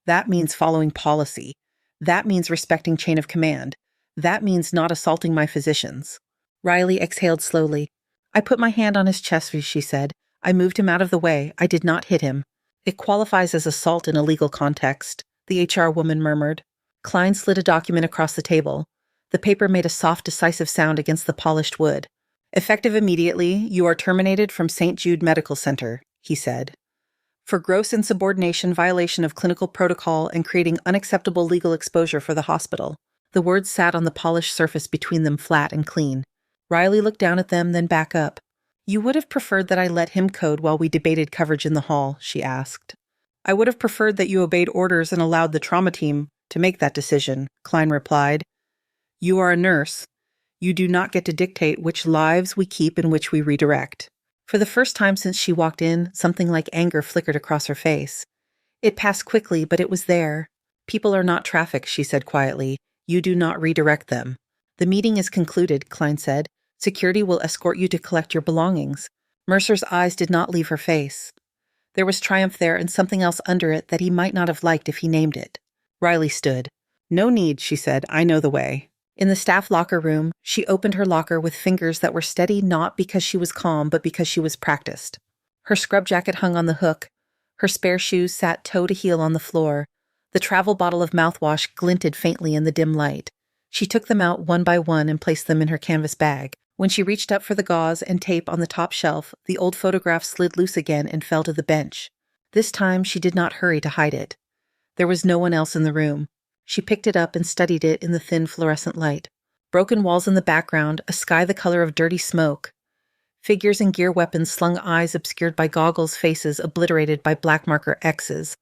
That means following policy. That means respecting chain of command. That means not assaulting my physicians. Riley exhaled slowly. I put my hand on his chest, she said. I moved him out of the way. I did not hit him. It qualifies as assault in a legal context, the HR woman murmured. Klein slid a document across the table. The paper made a soft, decisive sound against the polished wood. Effective immediately, you are terminated from St. Jude Medical Center, he said. For gross insubordination, violation of clinical protocol, and creating unacceptable legal exposure for the hospital. The words sat on the polished surface between them, flat and clean. Riley looked down at them, then back up. You would have preferred that I let him code while we debated coverage in the hall, she asked. I would have preferred that you obeyed orders and allowed the trauma team to make that decision, Klein replied. You are a nurse. You do not get to dictate which lives we keep and which we redirect. For the first time since she walked in, something like anger flickered across her face. It passed quickly, but it was there. People are not traffic, she said quietly. You do not redirect them. The meeting is concluded, Klein said. Security will escort you to collect your belongings. Mercer's eyes did not leave her face. There was triumph there and something else under it that he might not have liked if he named it. Riley stood. No need, she said. I know the way. In the staff locker room, she opened her locker with fingers that were steady not because she was calm, but because she was practiced. Her scrub jacket hung on the hook. Her spare shoes sat toe to heel on the floor. The travel bottle of mouthwash glinted faintly in the dim light. She took them out one by one and placed them in her canvas bag. When she reached up for the gauze and tape on the top shelf, the old photograph slid loose again and fell to the bench. This time she did not hurry to hide it. There was no one else in the room. She picked it up and studied it in the thin fluorescent light. Broken walls in the background, a sky the color of dirty smoke. Figures and gear weapons slung eyes obscured by goggles, faces obliterated by black marker X's.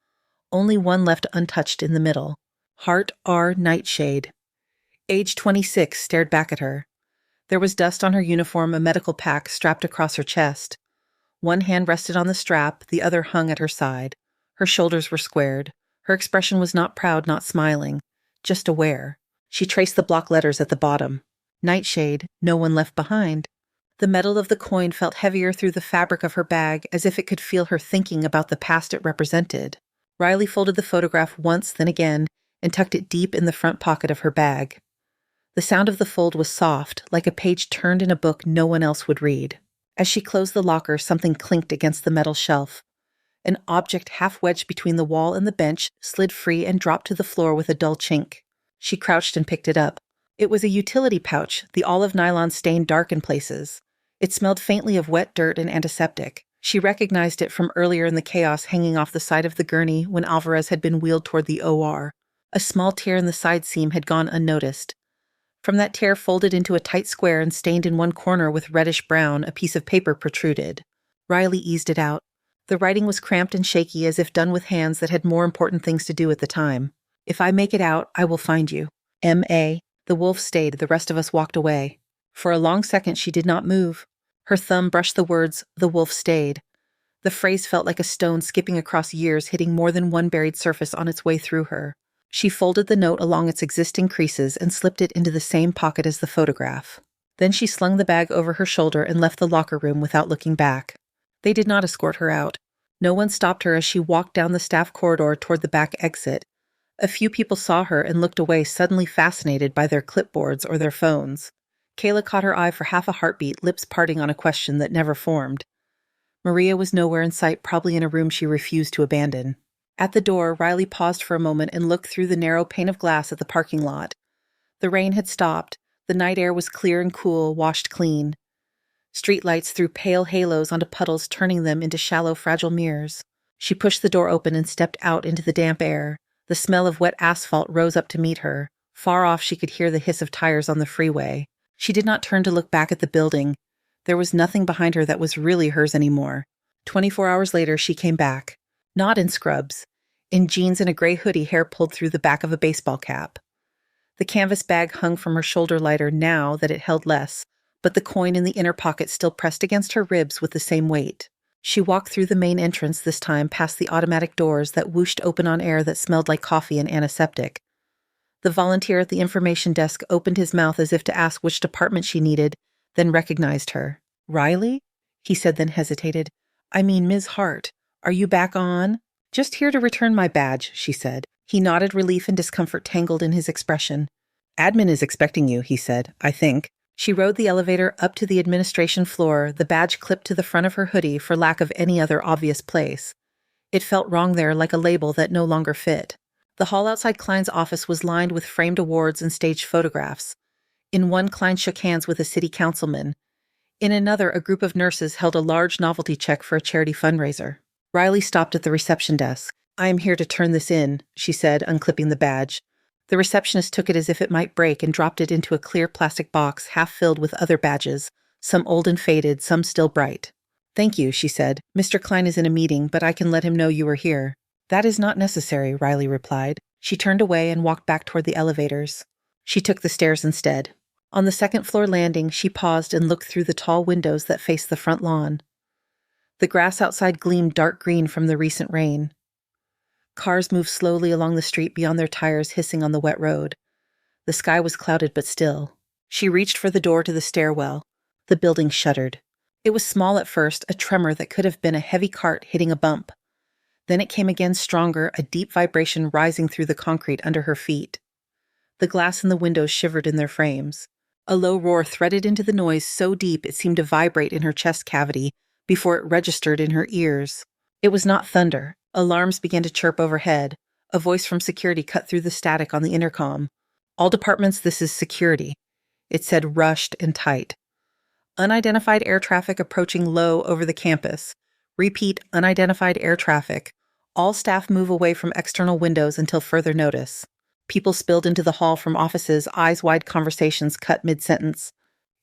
Only one left untouched in the middle. Hart R. Nightshade. Age 26 stared back at her. There was dust on her uniform, a medical pack strapped across her chest. One hand rested on the strap, the other hung at her side. Her shoulders were squared. Her expression was not proud, not smiling, just aware. She traced the block letters at the bottom. Nightshade, no one left behind. The metal of the coin felt heavier through the fabric of her bag, as if it could feel her thinking about the past it represented. Riley folded the photograph once, then again, and tucked it deep in the front pocket of her bag. The sound of the fold was soft, like a page turned in a book no one else would read. As she closed the locker, something clinked against the metal shelf. An object half wedged between the wall and the bench slid free and dropped to the floor with a dull chink. She crouched and picked it up. It was a utility pouch, the olive nylon stained dark in places. It smelled faintly of wet dirt and antiseptic. She recognized it from earlier in the chaos hanging off the side of the gurney when Alvarez had been wheeled toward the OR. A small tear in the side seam had gone unnoticed. From that tear folded into a tight square and stained in one corner with reddish-brown, a piece of paper protruded. Riley eased it out. The writing was cramped and shaky as if done with hands that had more important things to do at the time. If I make it out, I will find you. M.A. The wolf stayed, the rest of us walked away. For a long second she did not move. Her thumb brushed the words, the wolf stayed. The phrase felt like a stone skipping across years, hitting more than one buried surface on its way through her. She folded the note along its existing creases and slipped it into the same pocket as the photograph. Then she slung the bag over her shoulder and left the locker room without looking back. They did not escort her out. No one stopped her as she walked down the staff corridor toward the back exit. A few people saw her and looked away, suddenly fascinated by their clipboards or their phones. Kayla caught her eye for half a heartbeat, lips parting on a question that never formed. Maria was nowhere in sight, probably in a room she refused to abandon. At the door, Riley paused for a moment and looked through the narrow pane of glass at the parking lot. The rain had stopped. The night air was clear and cool, washed clean. Streetlights threw pale halos onto puddles, turning them into shallow, fragile mirrors. She pushed the door open and stepped out into the damp air. The smell of wet asphalt rose up to meet her. Far off, she could hear the hiss of tires on the freeway. She did not turn to look back at the building. There was nothing behind her that was really hers anymore. 24 hours later, she came back. Not in scrubs. in jeans and a gray hoodie, hair pulled through the back of a baseball cap. The canvas bag hung from her shoulder lighter now that it held less, but the coin in the inner pocket still pressed against her ribs with the same weight. She walked through the main entrance this time, past the automatic doors that whooshed open on air that smelled like coffee and antiseptic. The volunteer at the information desk opened his mouth as if to ask which department she needed, then recognized her. "Riley?" he said, then hesitated. "I mean, Ms. Hart. Are you back on?" "Just here to return my badge," she said. He nodded, relief and discomfort tangled in his expression. "Admin is expecting you," he said, "I think." She rode the elevator up to the administration floor, the badge clipped to the front of her hoodie for lack of any other obvious place. It felt wrong there, like a label that no longer fit. The hall outside Klein's office was lined with framed awards and staged photographs. In one, Klein shook hands with a city councilman. In another, a group of nurses held a large novelty check for a charity fundraiser. Riley stopped at the reception desk. "I am here to turn this in," she said, unclipping the badge. The receptionist took it as if it might break and dropped it into a clear plastic box half filled with other badges, some old and faded, some still bright. "Thank you," she said. "Mr. Klein is in a meeting, but I can let him know you are here." "That is not necessary," Riley replied. She turned away and walked back toward the elevators. She took the stairs instead. On the second-floor landing, she paused and looked through the tall windows that faced the front lawn. The grass outside gleamed dark green from the recent rain. Cars moved slowly along the street beyond their tires hissing on the wet road. The sky was clouded but still. She reached for the door to the stairwell. The building shuddered. It was small at first, a tremor that could have been a heavy cart hitting a bump. Then it came again stronger, a deep vibration rising through the concrete under her feet. The glass in the windows shivered in their frames. A low roar threaded into the noise so deep it seemed to vibrate in her chest cavity before it registered in her ears. It was not thunder. Alarms began to chirp overhead. A voice from security cut through the static on the intercom. "All departments, this is security," it said, rushed and tight. "Unidentified air traffic approaching low over the campus. Repeat, unidentified air traffic. All staff move away from external windows until further notice." People spilled into the hall from offices, eyes-wide conversations cut mid-sentence.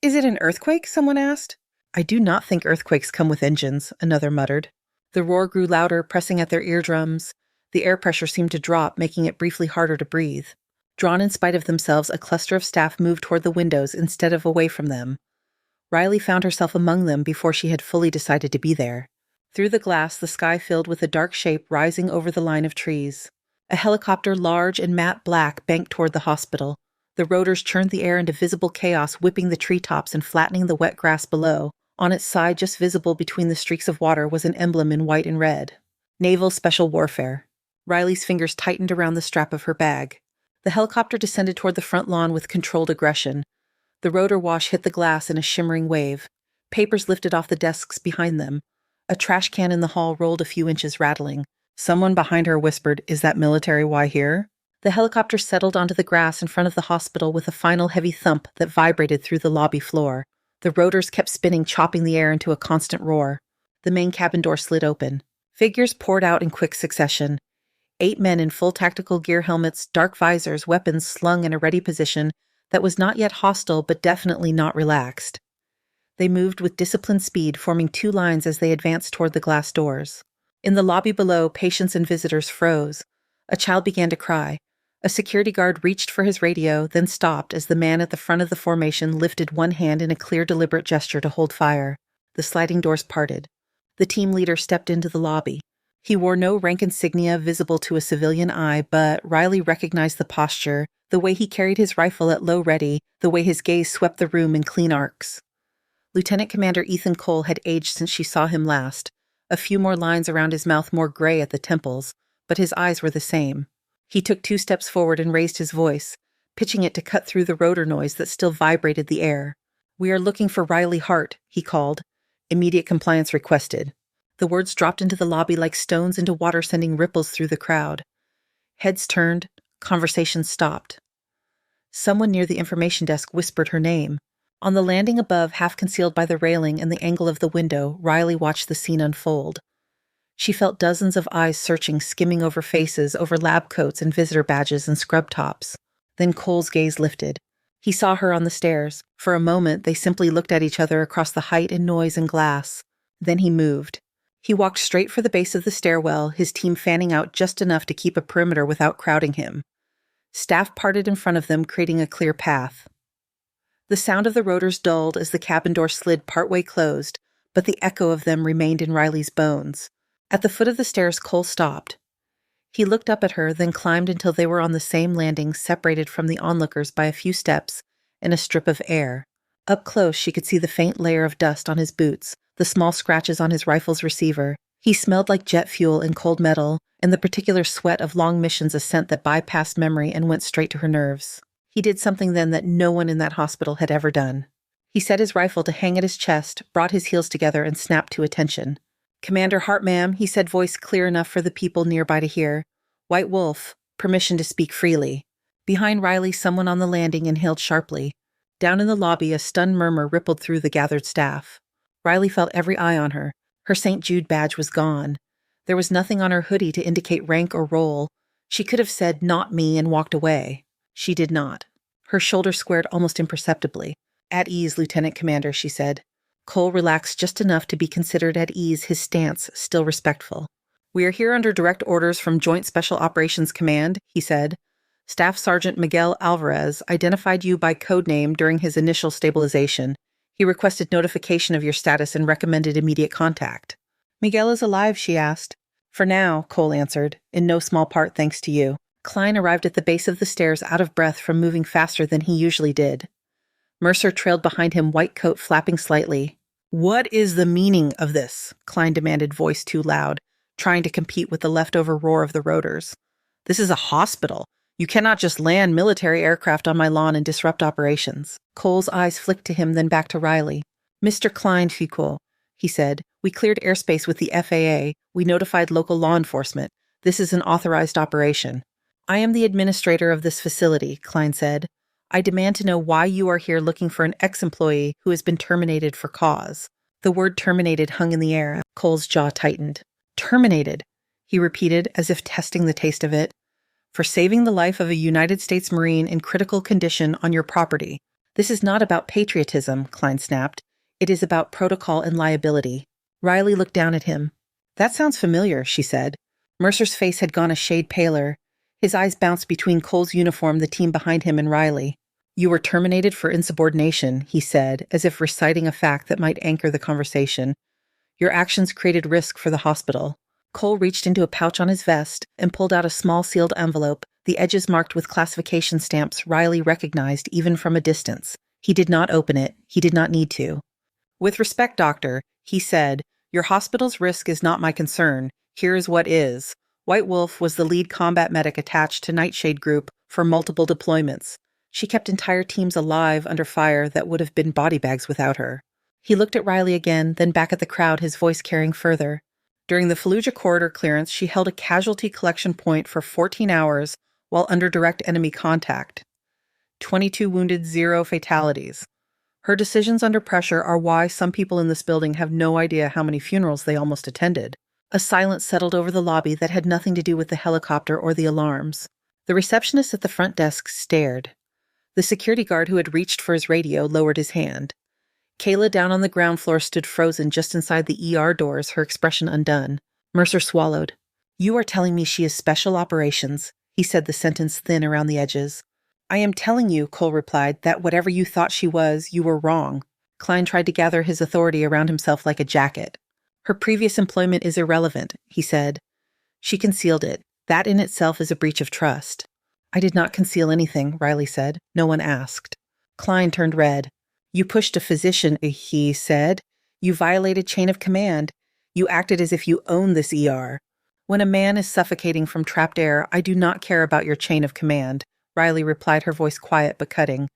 "Is it an earthquake?" someone asked. "I do not think earthquakes come with engines," another muttered. The roar grew louder, pressing at their eardrums. The air pressure seemed to drop, making it briefly harder to breathe. Drawn in spite of themselves, a cluster of staff moved toward the windows instead of away from them. Riley found herself among them before she had fully decided to be there. Through the glass, the sky filled with a dark shape rising over the line of trees. A helicopter, large and matte black, banked toward the hospital. The rotors churned the air into visible chaos, whipping the treetops and flattening the wet grass below. On its side, just visible between the streaks of water, was an emblem in white and red. Naval Special Warfare. Riley's fingers tightened around the strap of her bag. The helicopter descended toward the front lawn with controlled aggression. The rotor wash hit the glass in a shimmering wave. Papers lifted off the desks behind them. A trash can in the hall rolled a few inches, rattling. Someone behind her whispered, "Is that military Y here?" The helicopter settled onto the grass in front of the hospital with a final heavy thump that vibrated through the lobby floor. The rotors kept spinning, chopping the air into a constant roar. The main cabin door slid open. Figures poured out in quick succession. 8 men in full tactical gear helmets, dark visors, weapons slung in a ready position that was not yet hostile but definitely not relaxed. They moved with disciplined speed, forming 2 lines as they advanced toward the glass doors. In the lobby below, patients and visitors froze. A child began to cry. A security guard reached for his radio, then stopped as the man at the front of the formation lifted one hand in a clear, deliberate gesture to hold fire. The sliding doors parted. The team leader stepped into the lobby. He wore no rank insignia visible to a civilian eye, but Riley recognized the posture, the way he carried his rifle at low ready, the way his gaze swept the room in clean arcs. Lieutenant Commander Ethan Cole had aged since she saw him last, a few more lines around his mouth, more gray at the temples, but his eyes were the same. He took 2 steps forward and raised his voice, pitching it to cut through the rotor noise that still vibrated the air. "We are looking for Riley Hart," he called. "Immediate compliance requested." The words dropped into the lobby like stones into water, sending ripples through the crowd. Heads turned, conversation stopped. Someone near the information desk whispered her name. On the landing above, half concealed by the railing and the angle of the window, Riley watched the scene unfold. She felt dozens of eyes searching, skimming over faces, over lab coats and visitor badges and scrub tops. Then Cole's gaze lifted. He saw her on the stairs. For a moment, they simply looked at each other across the height and noise and glass. Then he moved. He walked straight for the base of the stairwell, his team fanning out just enough to keep a perimeter without crowding him. Staff parted in front of them, creating a clear path. The sound of the rotors dulled as the cabin door slid partway closed, but the echo of them remained in Riley's bones. At the foot of the stairs, Cole stopped. He looked up at her, then climbed until they were on the same landing, separated from the onlookers by a few steps and a strip of air. Up close, she could see the faint layer of dust on his boots, the small scratches on his rifle's receiver. He smelled like jet fuel and cold metal, and the particular sweat of long missions, a scent that bypassed memory and went straight to her nerves. He did something then that no one in that hospital had ever done. He set his rifle to hang at his chest, brought his heels together, and snapped to attention. "Commander Hart, ma'am," he said, voice clear enough for the people nearby to hear. "White Wolf, permission to speak freely." Behind Riley, someone on the landing inhaled sharply. Down in the lobby, a stunned murmur rippled through the gathered staff. Riley felt every eye on her. Her St. Jude badge was gone. There was nothing on her hoodie to indicate rank or role. She could have said, "Not me," and walked away. She did not. Her shoulders squared almost imperceptibly. "At ease, Lieutenant Commander," she said. Cole relaxed just enough to be considered at ease, his stance still respectful. "We are here under direct orders from Joint Special Operations Command," he said. "Staff Sergeant Miguel Alvarez identified you by code name during his initial stabilization. He requested notification of your status and recommended immediate contact." "Miguel is alive?" she asked. "For now," Cole answered, "in no small part thanks to you." Klein arrived at the base of the stairs, out of breath from moving faster than he usually did. Mercer trailed behind him, white coat flapping slightly. "What is the meaning of this?" Klein demanded, voice too loud, trying to compete with the leftover roar of the rotors. "This is a hospital. You cannot just land military aircraft on my lawn and disrupt operations." Cole's eyes flicked to him, then back to Riley. "Mr. Klein Ficul," he said, "we cleared airspace with the FAA. We notified local law enforcement. This is an authorized operation." "I am the administrator of this facility," Klein said. "I demand to know why you are here looking for an ex-employee who has been terminated for cause." The word terminated hung in the air. Cole's jaw tightened. "Terminated," he repeated, as if testing the taste of it. "For saving the life of a United States Marine in critical condition on your property. This is not about patriotism," Klein snapped. "It is about protocol and liability." Riley looked down at him. "That sounds familiar," she said. Mercer's face had gone a shade paler. His eyes bounced between Cole's uniform, the team behind him, and Riley. "You were terminated for insubordination," he said, as if reciting a fact that might anchor the conversation. "Your actions created risk for the hospital." Cole reached into a pouch on his vest and pulled out a small sealed envelope, the edges marked with classification stamps Riley recognized even from a distance. He did not open it. He did not need to. "With respect, Doctor," he said, "your hospital's risk is not my concern. Here is what is. White Wolf was the lead combat medic attached to Nightshade Group for multiple deployments. She kept entire teams alive under fire that would have been body bags without her." He looked at Riley again, then back at the crowd, his voice carrying further. "During the Fallujah corridor clearance, she held a casualty collection point for 14 hours while under direct enemy contact. 22 wounded, 0 fatalities. Her decisions under pressure are why some people in this building have no idea how many funerals they almost attended." A silence settled over the lobby that had nothing to do with the helicopter or the alarms. The receptionist at the front desk stared. The security guard who had reached for his radio lowered his hand. Kayla down on the ground floor stood frozen just inside the ER doors, her expression undone. Mercer swallowed. "You are telling me she is special operations," he said, the sentence thin around the edges. "I am telling you," Cole replied, "that whatever you thought she was, you were wrong." Klein tried to gather his authority around himself like a jacket. "Her previous employment is irrelevant," he said. "She concealed it. That in itself is a breach of trust." "I did not conceal anything," Riley said. "No one asked." Klein turned red. "You pushed a physician," he said. "You violated chain of command. You acted as if you owned this ER. When a man is suffocating from trapped air, I do not care about your chain of command," Riley replied, her voice quiet but cutting.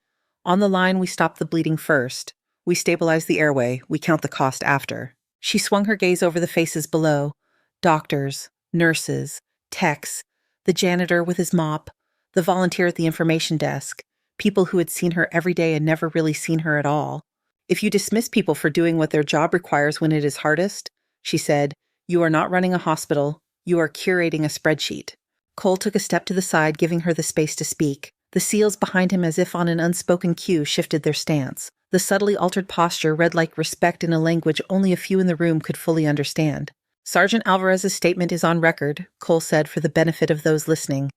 "On the line, we stop the bleeding first. We stabilize the airway. We count the cost after." She swung her gaze over the faces below. Doctors, nurses, techs, the janitor with his mop, the volunteer at the information desk, people who had seen her every day and never really seen her at all. "If you dismiss people for doing what their job requires when it is hardest," she said, "you are not running a hospital. You are curating a spreadsheet." Cole took a step to the side, giving her the space to speak. The SEALs behind him, as if on an unspoken cue, shifted their stance. The subtly altered posture read like respect in a language only a few in the room could fully understand. Sergeant Alvarez's statement is on record, Cole said for the benefit of those listening.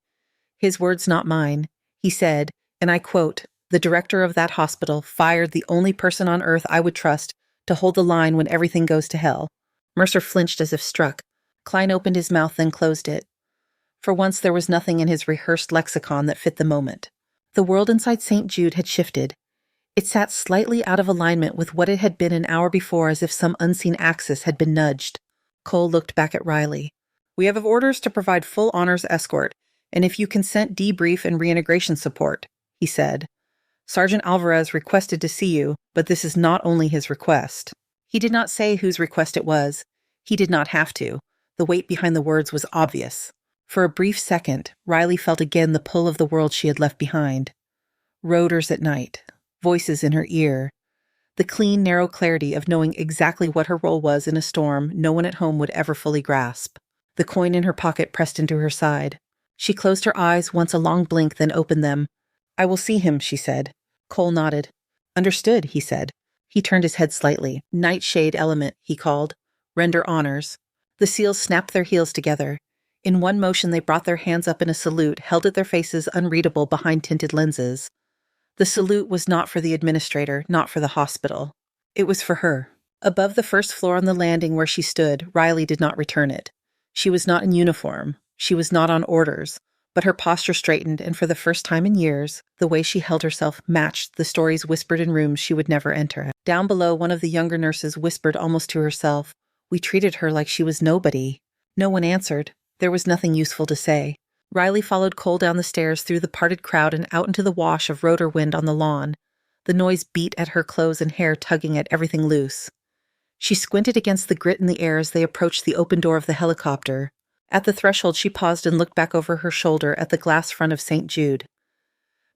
His words, not mine. He said, and I quote, "The director of that hospital fired the only person on earth I would trust to hold the line when everything goes to hell." Mercer flinched as if struck. Klein opened his mouth, then closed it. For once there was nothing in his rehearsed lexicon that fit the moment. The world inside St. Jude had shifted. It sat slightly out of alignment with what it had been an hour before, as if some unseen axis had been nudged. Cole looked back at Riley. "We have orders to provide full honors escort, and if you consent, debrief and reintegration support," he said. "Sergeant Alvarez requested to see you, but this is not only his request." He did not say whose request it was. He did not have to. The weight behind the words was obvious. For a brief second, Riley felt again the pull of the world she had left behind. Rotors at night, voices in her ear, the clean, narrow clarity of knowing exactly what her role was in a storm no one at home would ever fully grasp. The coin in her pocket pressed into her side. She closed her eyes once a long blink, then opened them. "I will see him," she said. Cole nodded. "Understood," he said. He turned his head slightly. "Nightshade element," he called. "Render honors." The SEALs snapped their heels together. In one motion they brought their hands up in a salute, held at their faces unreadable behind tinted lenses. The salute was not for the administrator, not for the hospital. It was for her. Above the first floor on the landing where she stood, Riley did not return it. She was not in uniform. She was not on orders. But her posture straightened, and for the first time in years, the way she held herself matched the stories whispered in rooms she would never enter. Down below, one of the younger nurses whispered almost to herself, "We treated her like she was nobody." No one answered. There was nothing useful to say. Riley followed Cole down the stairs through the parted crowd and out into the wash of rotor wind on the lawn. The noise beat at her clothes and hair, tugging at everything loose. She squinted against the grit in the air as they approached the open door of the helicopter. At the threshold, she paused and looked back over her shoulder at the glass front of St. Jude.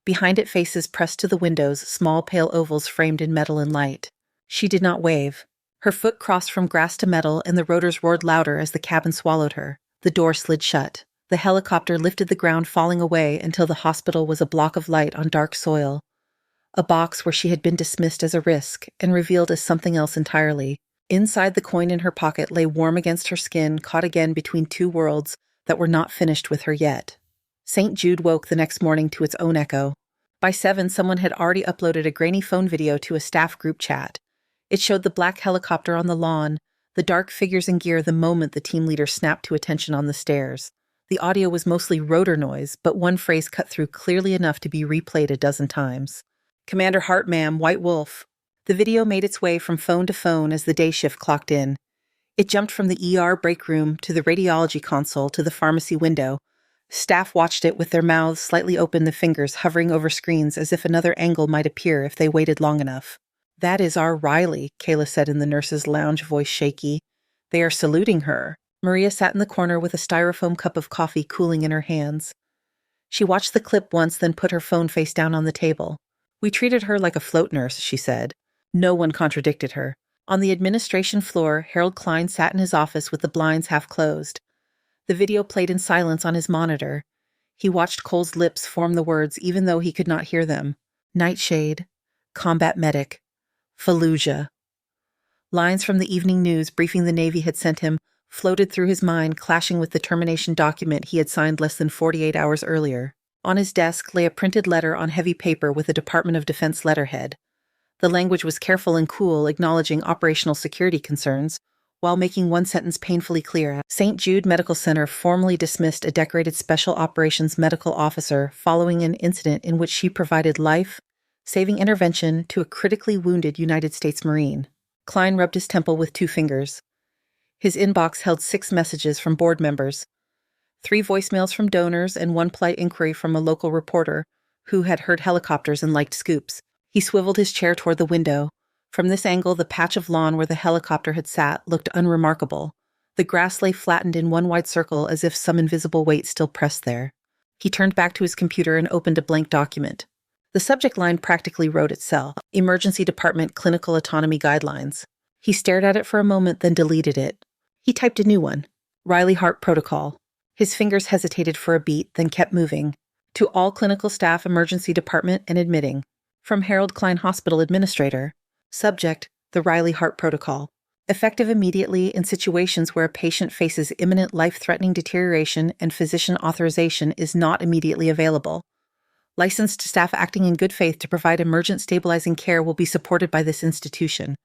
Behind it, faces pressed to the windows, small pale ovals framed in metal and light. She did not wave. Her foot crossed from grass to metal, and the rotors roared louder as the cabin swallowed her. The door slid shut. The helicopter lifted the ground, falling away until the hospital was a block of light on dark soil. A box where she had been dismissed as a risk and revealed as something else entirely. Inside, the coin in her pocket lay warm against her skin, caught again between two worlds that were not finished with her yet. St. Jude woke the next morning to its own echo. By 7, someone had already uploaded a grainy phone video to a staff group chat. It showed the black helicopter on the lawn, the dark figures in gear the moment the team leader snapped to attention on the stairs. The audio was mostly rotor noise, but one phrase cut through clearly enough to be replayed a dozen times. "Commander Hart, ma'am, White Wolf." The video made its way from phone to phone as the day shift clocked in. It jumped from the ER break room to the radiology console to the pharmacy window. Staff watched it with their mouths slightly open, the fingers hovering over screens as if another angle might appear if they waited long enough. "That is our Riley," Kayla said in the nurse's lounge, voice shaky. "They are saluting her." Maria sat in the corner with a styrofoam cup of coffee cooling in her hands. She watched the clip once, then put her phone face down on the table. "We treated her like a float nurse," she said. No one contradicted her. On the administration floor, Harold Klein sat in his office with the blinds half closed. The video played in silence on his monitor. He watched Cole's lips form the words even though he could not hear them. Nightshade. Combat medic. Fallujah. Lines from the evening news briefing the Navy had sent him floated through his mind, clashing with the termination document he had signed less than 48 hours earlier. On his desk lay a printed letter on heavy paper with a Department of Defense letterhead. The language was careful and cool, acknowledging operational security concerns, while making one sentence painfully clear. St. Jude Medical Center formally dismissed a decorated Special Operations Medical Officer following an incident in which she provided life-saving intervention to a critically wounded United States Marine. Klein rubbed his temple with 2 fingers. His inbox held 6 messages from board members, 3 voicemails from donors, and 1 polite inquiry from a local reporter who had heard helicopters and liked scoops. He swiveled his chair toward the window. From this angle, the patch of lawn where the helicopter had sat looked unremarkable. The grass lay flattened in one wide circle as if some invisible weight still pressed there. He turned back to his computer and opened a blank document. The subject line practically wrote itself: Emergency Department Clinical Autonomy Guidelines. He stared at it for a moment, then deleted it. He typed a new one: Riley Hart Protocol. His fingers hesitated for a beat, then kept moving. To all clinical staff, Emergency Department, and admitting. From Harold Klein Hospital Administrator. Subject: The Riley Hart Protocol. Effective immediately in situations where a patient faces imminent life-threatening deterioration and physician authorization is not immediately available. Licensed staff acting in good faith to provide emergent stabilizing care will be supported by this institution.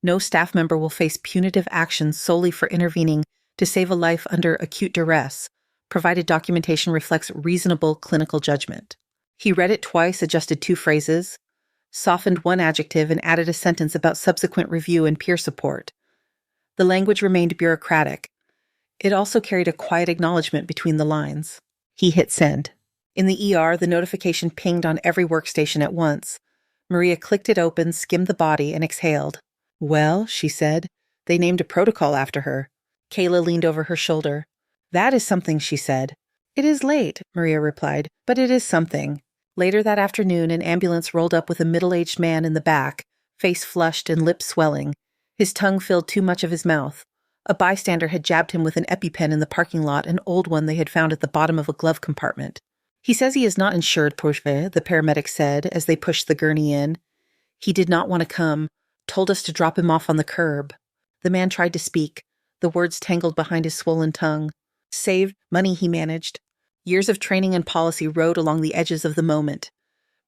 No staff member will face punitive action solely for intervening to save a life under acute duress, provided documentation reflects reasonable clinical judgment. He read it twice, adjusted 2 phrases, softened one adjective, and added a sentence about subsequent review and peer support. The language remained bureaucratic. It also carried a quiet acknowledgement between the lines. He hit send. In the ER, the notification pinged on every workstation at once. Maria clicked it open, skimmed the body, and exhaled. "Well," she said, "they named a protocol after her." Kayla leaned over her shoulder. "That is something," she said. "It is late," Maria replied, "but it is something." Later that afternoon, an ambulance rolled up with a middle-aged man in the back, face flushed and lips swelling. His tongue filled too much of his mouth. A bystander had jabbed him with an EpiPen in the parking lot, an old one they had found at the bottom of a glove compartment. "He says he is not insured, Pourfait," the paramedic said as they pushed the gurney in. "He did not want to come, told us to drop him off on the curb." The man tried to speak, the words tangled behind his swollen tongue. "Saved money," he managed. Years of training and policy rode along the edges of the moment.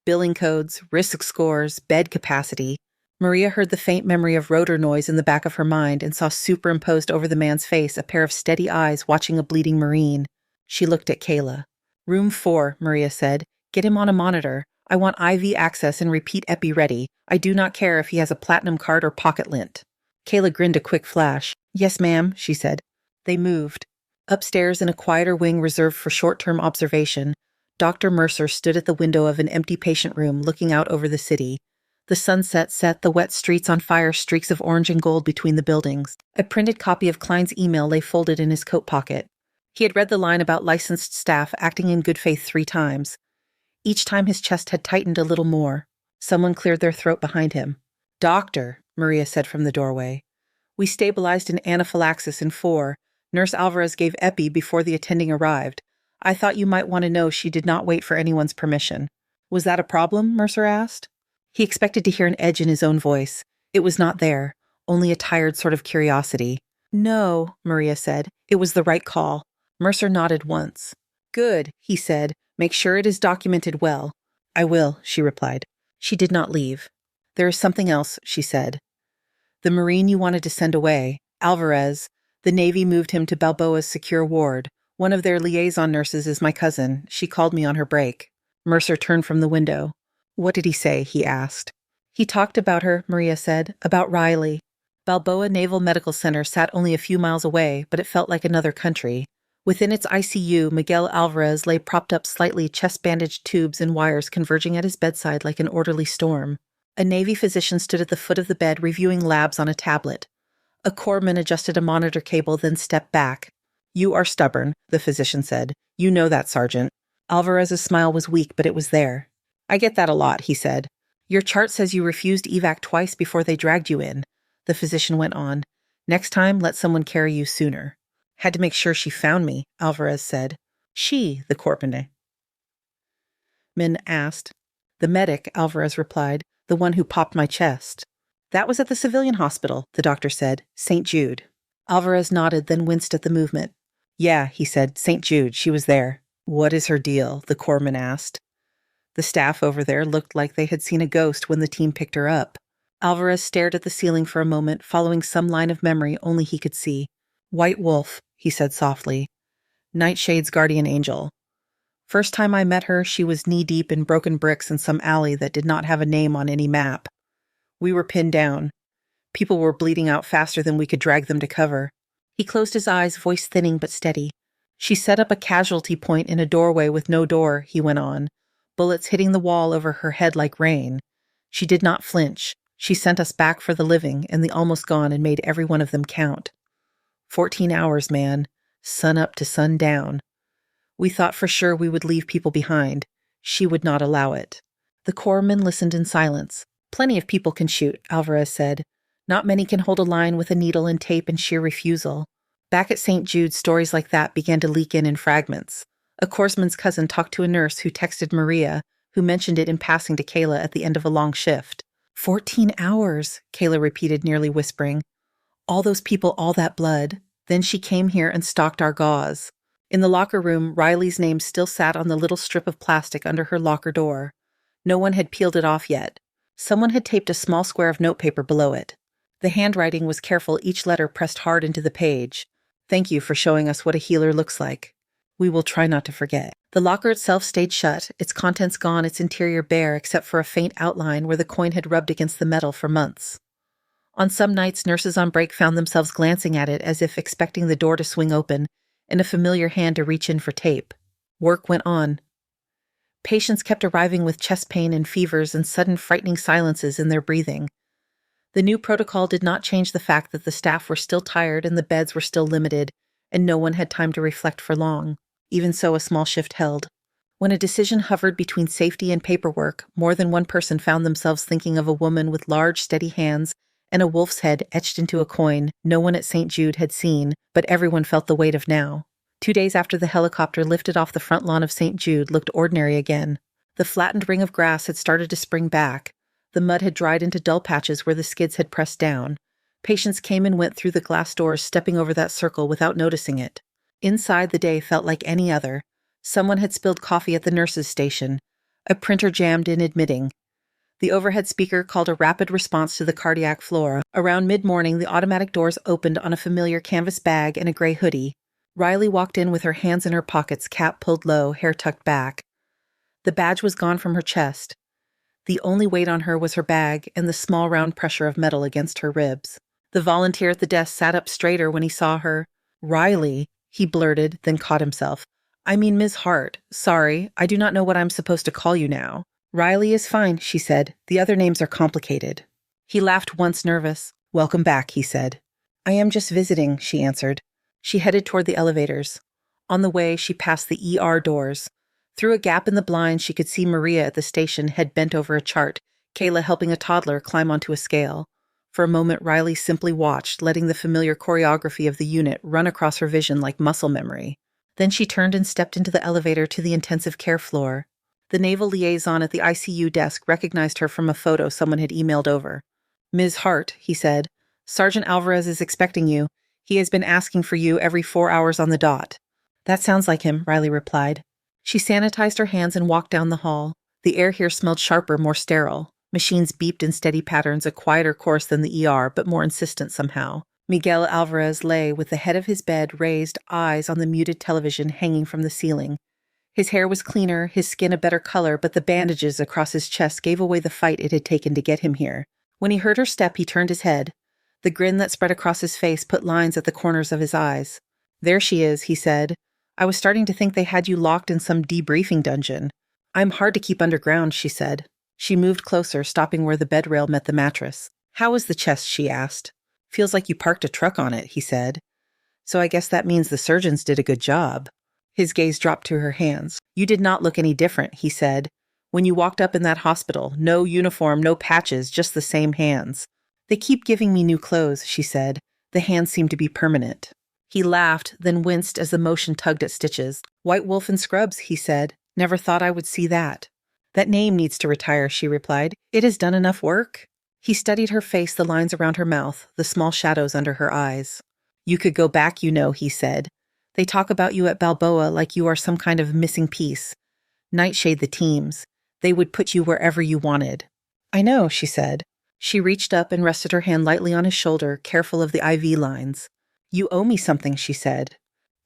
Billing codes, risk scores, bed capacity. Maria heard the faint memory of rotor noise in the back of her mind and saw superimposed over the man's face a pair of steady eyes watching a bleeding Marine. She looked at Kayla. "Room 4, Maria said. "Get him on a monitor. I want IV access and repeat epi ready. I do not care if he has a platinum card or pocket lint." Kayla grinned a quick flash. "Yes, ma'am," she said. They moved. Upstairs in a quieter wing reserved for short-term observation, Dr. Mercer stood at the window of an empty patient room looking out over the city. The sunset set the wet streets on fire, streaks of orange and gold between the buildings. A printed copy of Klein's email lay folded in his coat pocket. He had read the line about licensed staff acting in good faith 3 times. Each time his chest had tightened a little more. Someone cleared their throat behind him. "Doctor," Maria said from the doorway. "We stabilized an anaphylaxis in 4. Nurse Alvarez gave epi before the attending arrived. I thought you might want to know she did not wait for anyone's permission." "Was that a problem?" Mercer asked. He expected to hear an edge in his own voice. It was not there, only a tired sort of curiosity. "No," Maria said. "It was the right call." Mercer nodded once. "Good," he said. "Make sure it is documented well." "I will," she replied. She did not leave. "There is something else," she said. "The Marine you wanted to send away, Alvarez, the Navy moved him to Balboa's secure ward. One of their liaison nurses is my cousin. She called me on her break." Mercer turned from the window. "What did he say?" he asked. "He talked about her," Maria said, "about Riley." Balboa Naval Medical Center sat only a few miles away, but it felt like another country. Within its ICU, Miguel Alvarez lay propped up slightly, chest-bandaged tubes and wires converging at his bedside like an orderly storm. A Navy physician stood at the foot of the bed reviewing labs on a tablet. A corpsman adjusted a monitor cable, then stepped back. "You are stubborn," the physician said. "You know that, Sergeant." Alvarez's smile was weak, but it was there. "I get that a lot," he said. "Your chart says you refused evac twice before they dragged you in," the physician went on. "Next time, let someone carry you sooner." "Had to make sure she found me," Alvarez said. "She," the corpsman asked. "The medic," Alvarez replied. "The one who popped my chest." "That was at the civilian hospital," the doctor said. "St. Jude." Alvarez nodded, then winced at the movement. "Yeah," he said. "St. Jude. She was there." "What is her deal?" the corpsman asked. The staff over there looked like they had seen a ghost when the team picked her up. Alvarez stared at the ceiling for a moment, following some line of memory only he could see. "White Wolf," he said softly. "Nightshade's guardian angel. First time I met her, she was knee-deep in broken bricks in some alley that did not have a name on any map. We were pinned down. People were bleeding out faster than we could drag them to cover." He closed his eyes, voice thinning but steady. "She set up a casualty point in a doorway with no door," he went on, bullets hitting the wall over her head like rain. "She did not flinch. She sent us back for the living and the almost gone and made every one of them count. 14 hours, man. Sun up to sun down. We thought for sure we would leave people behind. She would not allow it." The corpsman listened in silence. "Plenty of people can shoot," Alvarez said. "Not many can hold a line with a needle and tape and sheer refusal." Back at St. Jude, stories like that began to leak in fragments. A corpsman's cousin talked to a nurse who texted Maria, who mentioned it in passing to Kayla at the end of a long shift. 14 hours, Kayla repeated, nearly whispering. All those people, all that blood. Then she came here and stalked our gauze. In the locker room, Riley's name still sat on the little strip of plastic under her locker door. No one had peeled it off yet. Someone had taped a small square of notepaper below it. The handwriting was careful, each letter pressed hard into the page. Thank you for showing us what a healer looks like. We will try not to forget. The locker itself stayed shut, its contents gone, its interior bare except for a faint outline where the coin had rubbed against the metal for months. On some nights, nurses on break found themselves glancing at it as if expecting the door to swing open and a familiar hand to reach in for tape. Work went on. Patients kept arriving with chest pain and fevers and sudden frightening silences in their breathing. The new protocol did not change the fact that the staff were still tired and the beds were still limited, and no one had time to reflect for long. Even so, a small shift held. When a decision hovered between safety and paperwork, more than one person found themselves thinking of a woman with large, steady hands and a wolf's head etched into a coin no one at St. Jude had seen, but everyone felt the weight of now. 2 days after the helicopter lifted off the front lawn of St. Jude looked ordinary again. The flattened ring of grass had started to spring back. The mud had dried into dull patches where the skids had pressed down. Patients came and went through the glass doors, stepping over that circle without noticing it. Inside, the day felt like any other. Someone had spilled coffee at the nurse's station. A printer jammed in admitting. The overhead speaker called a rapid response to the cardiac floor. Around mid-morning, the automatic doors opened on a familiar canvas bag and a gray hoodie. Riley walked in with her hands in her pockets, cap pulled low, hair tucked back. The badge was gone from her chest. The only weight on her was her bag and the small round pressure of metal against her ribs. The volunteer at the desk sat up straighter when he saw her. "Riley," he blurted, then caught himself. "I mean Ms. Hart. Sorry, I do not know what I'm supposed to call you now." "Riley is fine," she said. "The other names are complicated." He laughed once, nervous. "Welcome back," he said. "I am just visiting," she answered. She headed toward the elevators. On the way, she passed the ER doors. Through a gap in the blind, she could see Maria at the station, head bent over a chart, Kayla helping a toddler climb onto a scale. For a moment, Riley simply watched, letting the familiar choreography of the unit run across her vision like muscle memory. Then she turned and stepped into the elevator to the intensive care floor. The naval liaison at the ICU desk recognized her from a photo someone had emailed over. "Ms. Hart," he said, "Sergeant Alvarez is expecting you. He has been asking for you every 4 hours on the dot." "That sounds like him," Riley replied. She sanitized her hands and walked down the hall. The air here smelled sharper, more sterile. Machines beeped in steady patterns, a quieter course than the ER, but more insistent somehow. Miguel Alvarez lay with the head of his bed raised, eyes on the muted television hanging from the ceiling. His hair was cleaner, his skin a better color, but the bandages across his chest gave away the fight it had taken to get him here. When he heard her step, he turned his head. The grin that spread across his face put lines at the corners of his eyes. "There she is," he said. "I was starting to think they had you locked in some debriefing dungeon." "I'm hard to keep underground," she said. She moved closer, stopping where the bed rail met the mattress. "How is the chest?" she asked. "Feels like you parked a truck on it," he said. "So I guess that means the surgeons did a good job." His gaze dropped to her hands. "You did not look any different," he said. "When you walked up in that hospital, no uniform, no patches, just the same hands." "They keep giving me new clothes," she said. "The hands seem to be permanent." He laughed, then winced as the motion tugged at stitches. "White wolf and scrubs," he said. "Never thought I would see that." "That name needs to retire," she replied. "It has done enough work." He studied her face, the lines around her mouth, the small shadows under her eyes. "You could go back, you know," he said. "They talk about you at Balboa like you are some kind of missing piece. Nightshade the teams. They would put you wherever you wanted." "I know," she said. She reached up and rested her hand lightly on his shoulder, careful of the IV lines. "You owe me something," she said.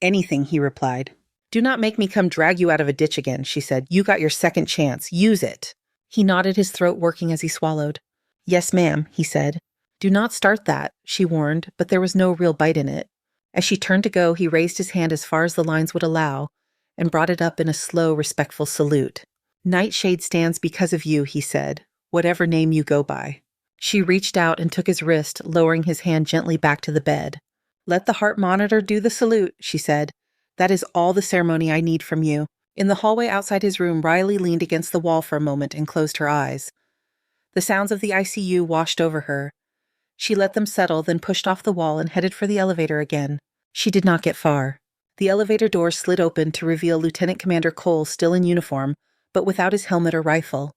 "Anything," he replied. "Do not make me come drag you out of a ditch again," she said. "You got your second chance. Use it." He nodded, his throat working as he swallowed. "Yes, ma'am," he said. "Do not start that," she warned, but there was no real bite in it. As she turned to go, he raised his hand as far as the lines would allow and brought it up in a slow, respectful salute. "Nightshade stands because of you," he said, "whatever name you go by." She reached out and took his wrist, lowering his hand gently back to the bed. "Let the heart monitor do the salute," she said. "That is all the ceremony I need from you." In the hallway outside his room, Riley leaned against the wall for a moment and closed her eyes. The sounds of the ICU washed over her. She let them settle, then pushed off the wall and headed for the elevator again. She did not get far. The elevator door slid open to reveal Lieutenant Commander Cole still in uniform, but without his helmet or rifle.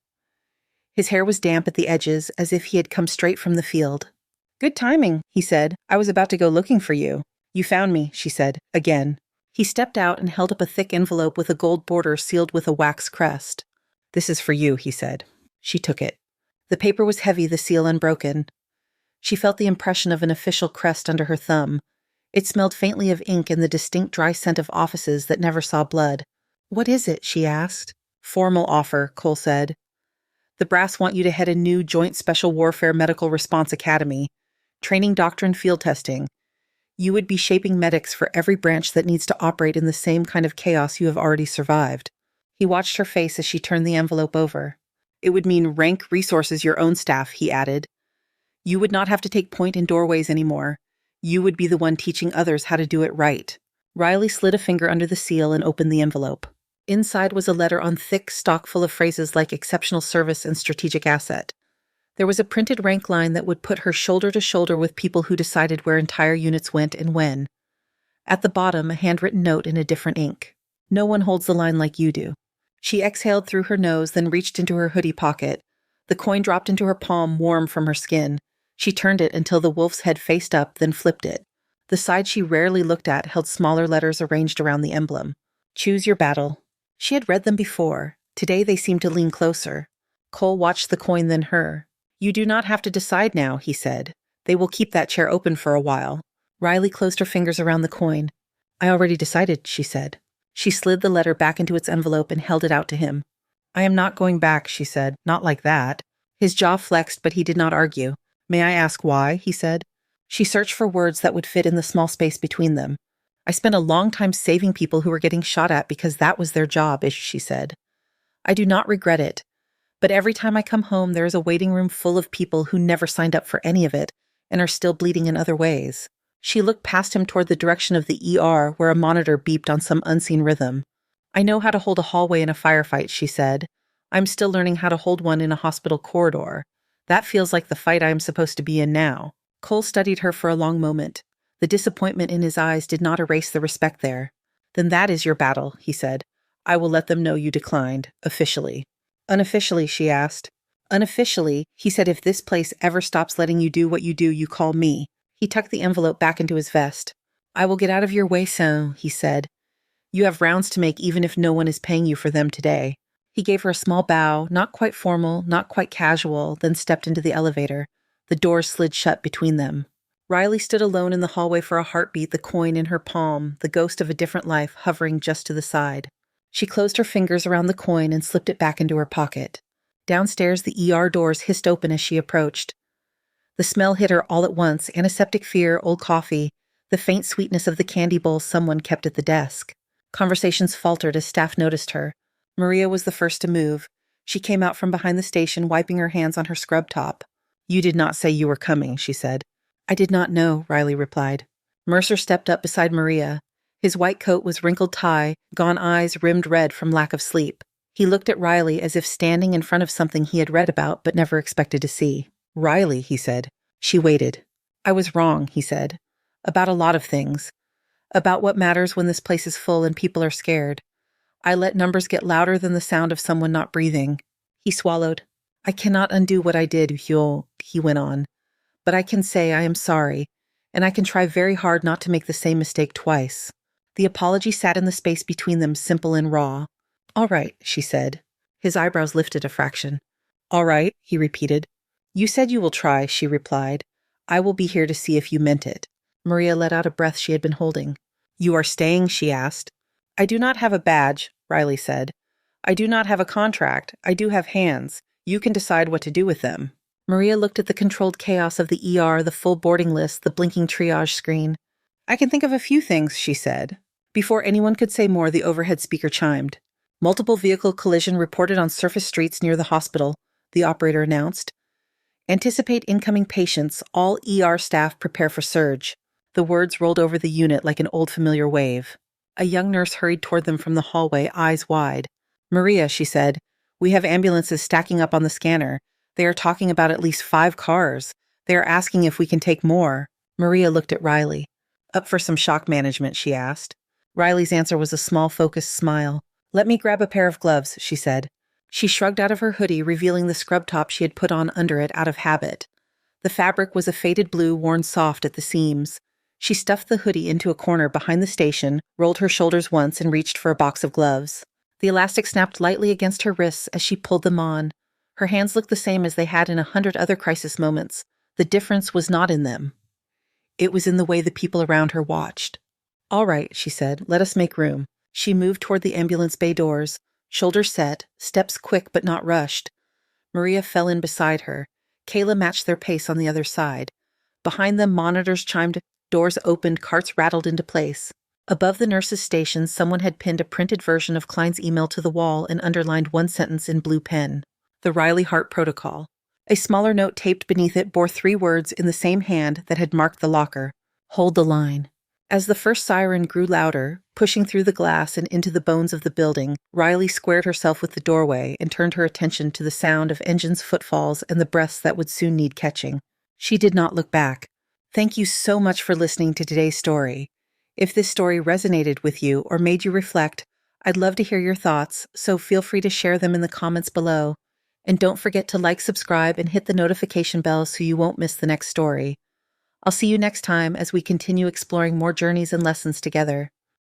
His hair was damp at the edges, as if he had come straight from the field. Good timing, he said. I was about to go looking for you. You found me, she said, again. He stepped out and held up a thick envelope with a gold border sealed with a wax crest. This is for you, he said. She took it. The paper was heavy, the seal unbroken. She felt the impression of an official crest under her thumb. It smelled faintly of ink and the distinct dry scent of offices that never saw blood. What is it? She asked. Formal offer, Cole said. The brass want you to head a new Joint Special Warfare Medical Response Academy, training doctrine field testing. You would be shaping medics for every branch that needs to operate in the same kind of chaos you have already survived. He watched her face as she turned the envelope over. It would mean rank resources your own staff, he added. You would not have to take point in doorways anymore. You would be the one teaching others how to do it right. Riley slid a finger under the seal and opened the envelope. Inside was a letter on thick stock full of phrases like exceptional service and strategic asset. There was a printed rank line that would put her shoulder to shoulder with people who decided where entire units went and when. At the bottom, a handwritten note in a different ink. No one holds the line like you do. She exhaled through her nose, then reached into her hoodie pocket. The coin dropped into her palm, warm from her skin. She turned it until the wolf's head faced up, then flipped it. The side she rarely looked at held smaller letters arranged around the emblem. Choose your battle. She had read them before. Today they seemed to lean closer. Cole watched the coin, then her. You do not have to decide now, he said. They will keep that chair open for a while. Riley closed her fingers around the coin. I already decided, she said. She slid the letter back into its envelope and held it out to him. I am not going back, she said. Not like that. His jaw flexed, but he did not argue. May I ask why, he said. She searched for words that would fit in the small space between them. I spent a long time saving people who were getting shot at because that was their job, she said. I do not regret it. But every time I come home, there is a waiting room full of people who never signed up for any of it and are still bleeding in other ways. She looked past him toward the direction of the ER where a monitor beeped on some unseen rhythm. I know how to hold a hallway in a firefight, she said. I'm still learning how to hold one in a hospital corridor. That feels like the fight I am supposed to be in now. Cole studied her for a long moment. The disappointment in his eyes did not erase the respect there. Then that is your battle, he said. I will let them know you declined, officially. Unofficially, she asked. Unofficially, he said, if this place ever stops letting you do what you do, you call me. He tucked the envelope back into his vest. I will get out of your way soon, he said. You have rounds to make even if no one is paying you for them today. He gave her a small bow, not quite formal, not quite casual, then stepped into the elevator. The doors slid shut between them. Riley stood alone in the hallway for a heartbeat, the coin in her palm, the ghost of a different life hovering just to the side. She closed her fingers around the coin and slipped it back into her pocket. Downstairs, the ER doors hissed open as she approached. The smell hit her all at once, antiseptic fear, old coffee, the faint sweetness of the candy bowl someone kept at the desk. Conversations faltered as staff noticed her. Maria was the first to move. She came out from behind the station, wiping her hands on her scrub top. You did not say you were coming, she said. I did not know, Riley replied. Mercer stepped up beside Maria. His white coat was wrinkled tie, gone eyes rimmed red from lack of sleep. He looked at Riley as if standing in front of something he had read about but never expected to see. Riley, he said. She waited. I was wrong, he said. About a lot of things. About what matters when this place is full and people are scared. I let numbers get louder than the sound of someone not breathing. He swallowed. I cannot undo what I did, Huel, he went on. But I can say I am sorry, and I can try very hard not to make the same mistake twice. The apology sat in the space between them, simple and raw. All right, she said. His eyebrows lifted a fraction. All right, he repeated. You said you will try, she replied. I will be here to see if you meant it. Maria let out a breath she had been holding. You are staying, she asked. I do not have a badge, Riley said. I do not have a contract. I do have hands. You can decide what to do with them. Maria looked at the controlled chaos of the ER, the full boarding list, the blinking triage screen. I can think of a few things, she said. Before anyone could say more, the overhead speaker chimed. Multiple vehicle collision reported on surface streets near the hospital, the operator announced. Anticipate incoming patients. All ER staff prepare for surge. The words rolled over the unit like an old familiar wave. A young nurse hurried toward them from the hallway, eyes wide. Maria, she said, we have ambulances stacking up on the scanner. They are talking about at least 5 cars. They are asking if we can take more. Maria looked at Riley. Up for some shock management, she asked. Riley's answer was a small, focused smile. Let me grab a pair of gloves, she said. She shrugged out of her hoodie, revealing the scrub top she had put on under it out of habit. The fabric was a faded blue worn soft at the seams. She stuffed the hoodie into a corner behind the station, rolled her shoulders once, and reached for a box of gloves. The elastic snapped lightly against her wrists as she pulled them on. Her hands looked the same as they had in 100 other crisis moments. The difference was not in them. It was in the way the people around her watched. "All right," she said, "let us make room." She moved toward the ambulance bay doors, shoulders set, steps quick but not rushed. Maria fell in beside her. Kayla matched their pace on the other side. Behind them, monitors chimed, doors opened, carts rattled into place. Above the nurse's station, someone had pinned a printed version of Klein's email to the wall and underlined one sentence in blue pen: "The Riley Hart Protocol." A smaller note taped beneath it bore 3 words in the same hand that had marked the locker: "Hold the line." As the first siren grew louder, pushing through the glass and into the bones of the building, Riley squared herself with the doorway and turned her attention to the sound of engines' footfalls and the breaths that would soon need catching. She did not look back. Thank you so much for listening to today's story. If this story resonated with you or made you reflect, I'd love to hear your thoughts, so feel free to share them in the comments below. And don't forget to like, subscribe, and hit the notification bell so you won't miss the next story. I'll see you next time as we continue exploring more journeys and lessons together.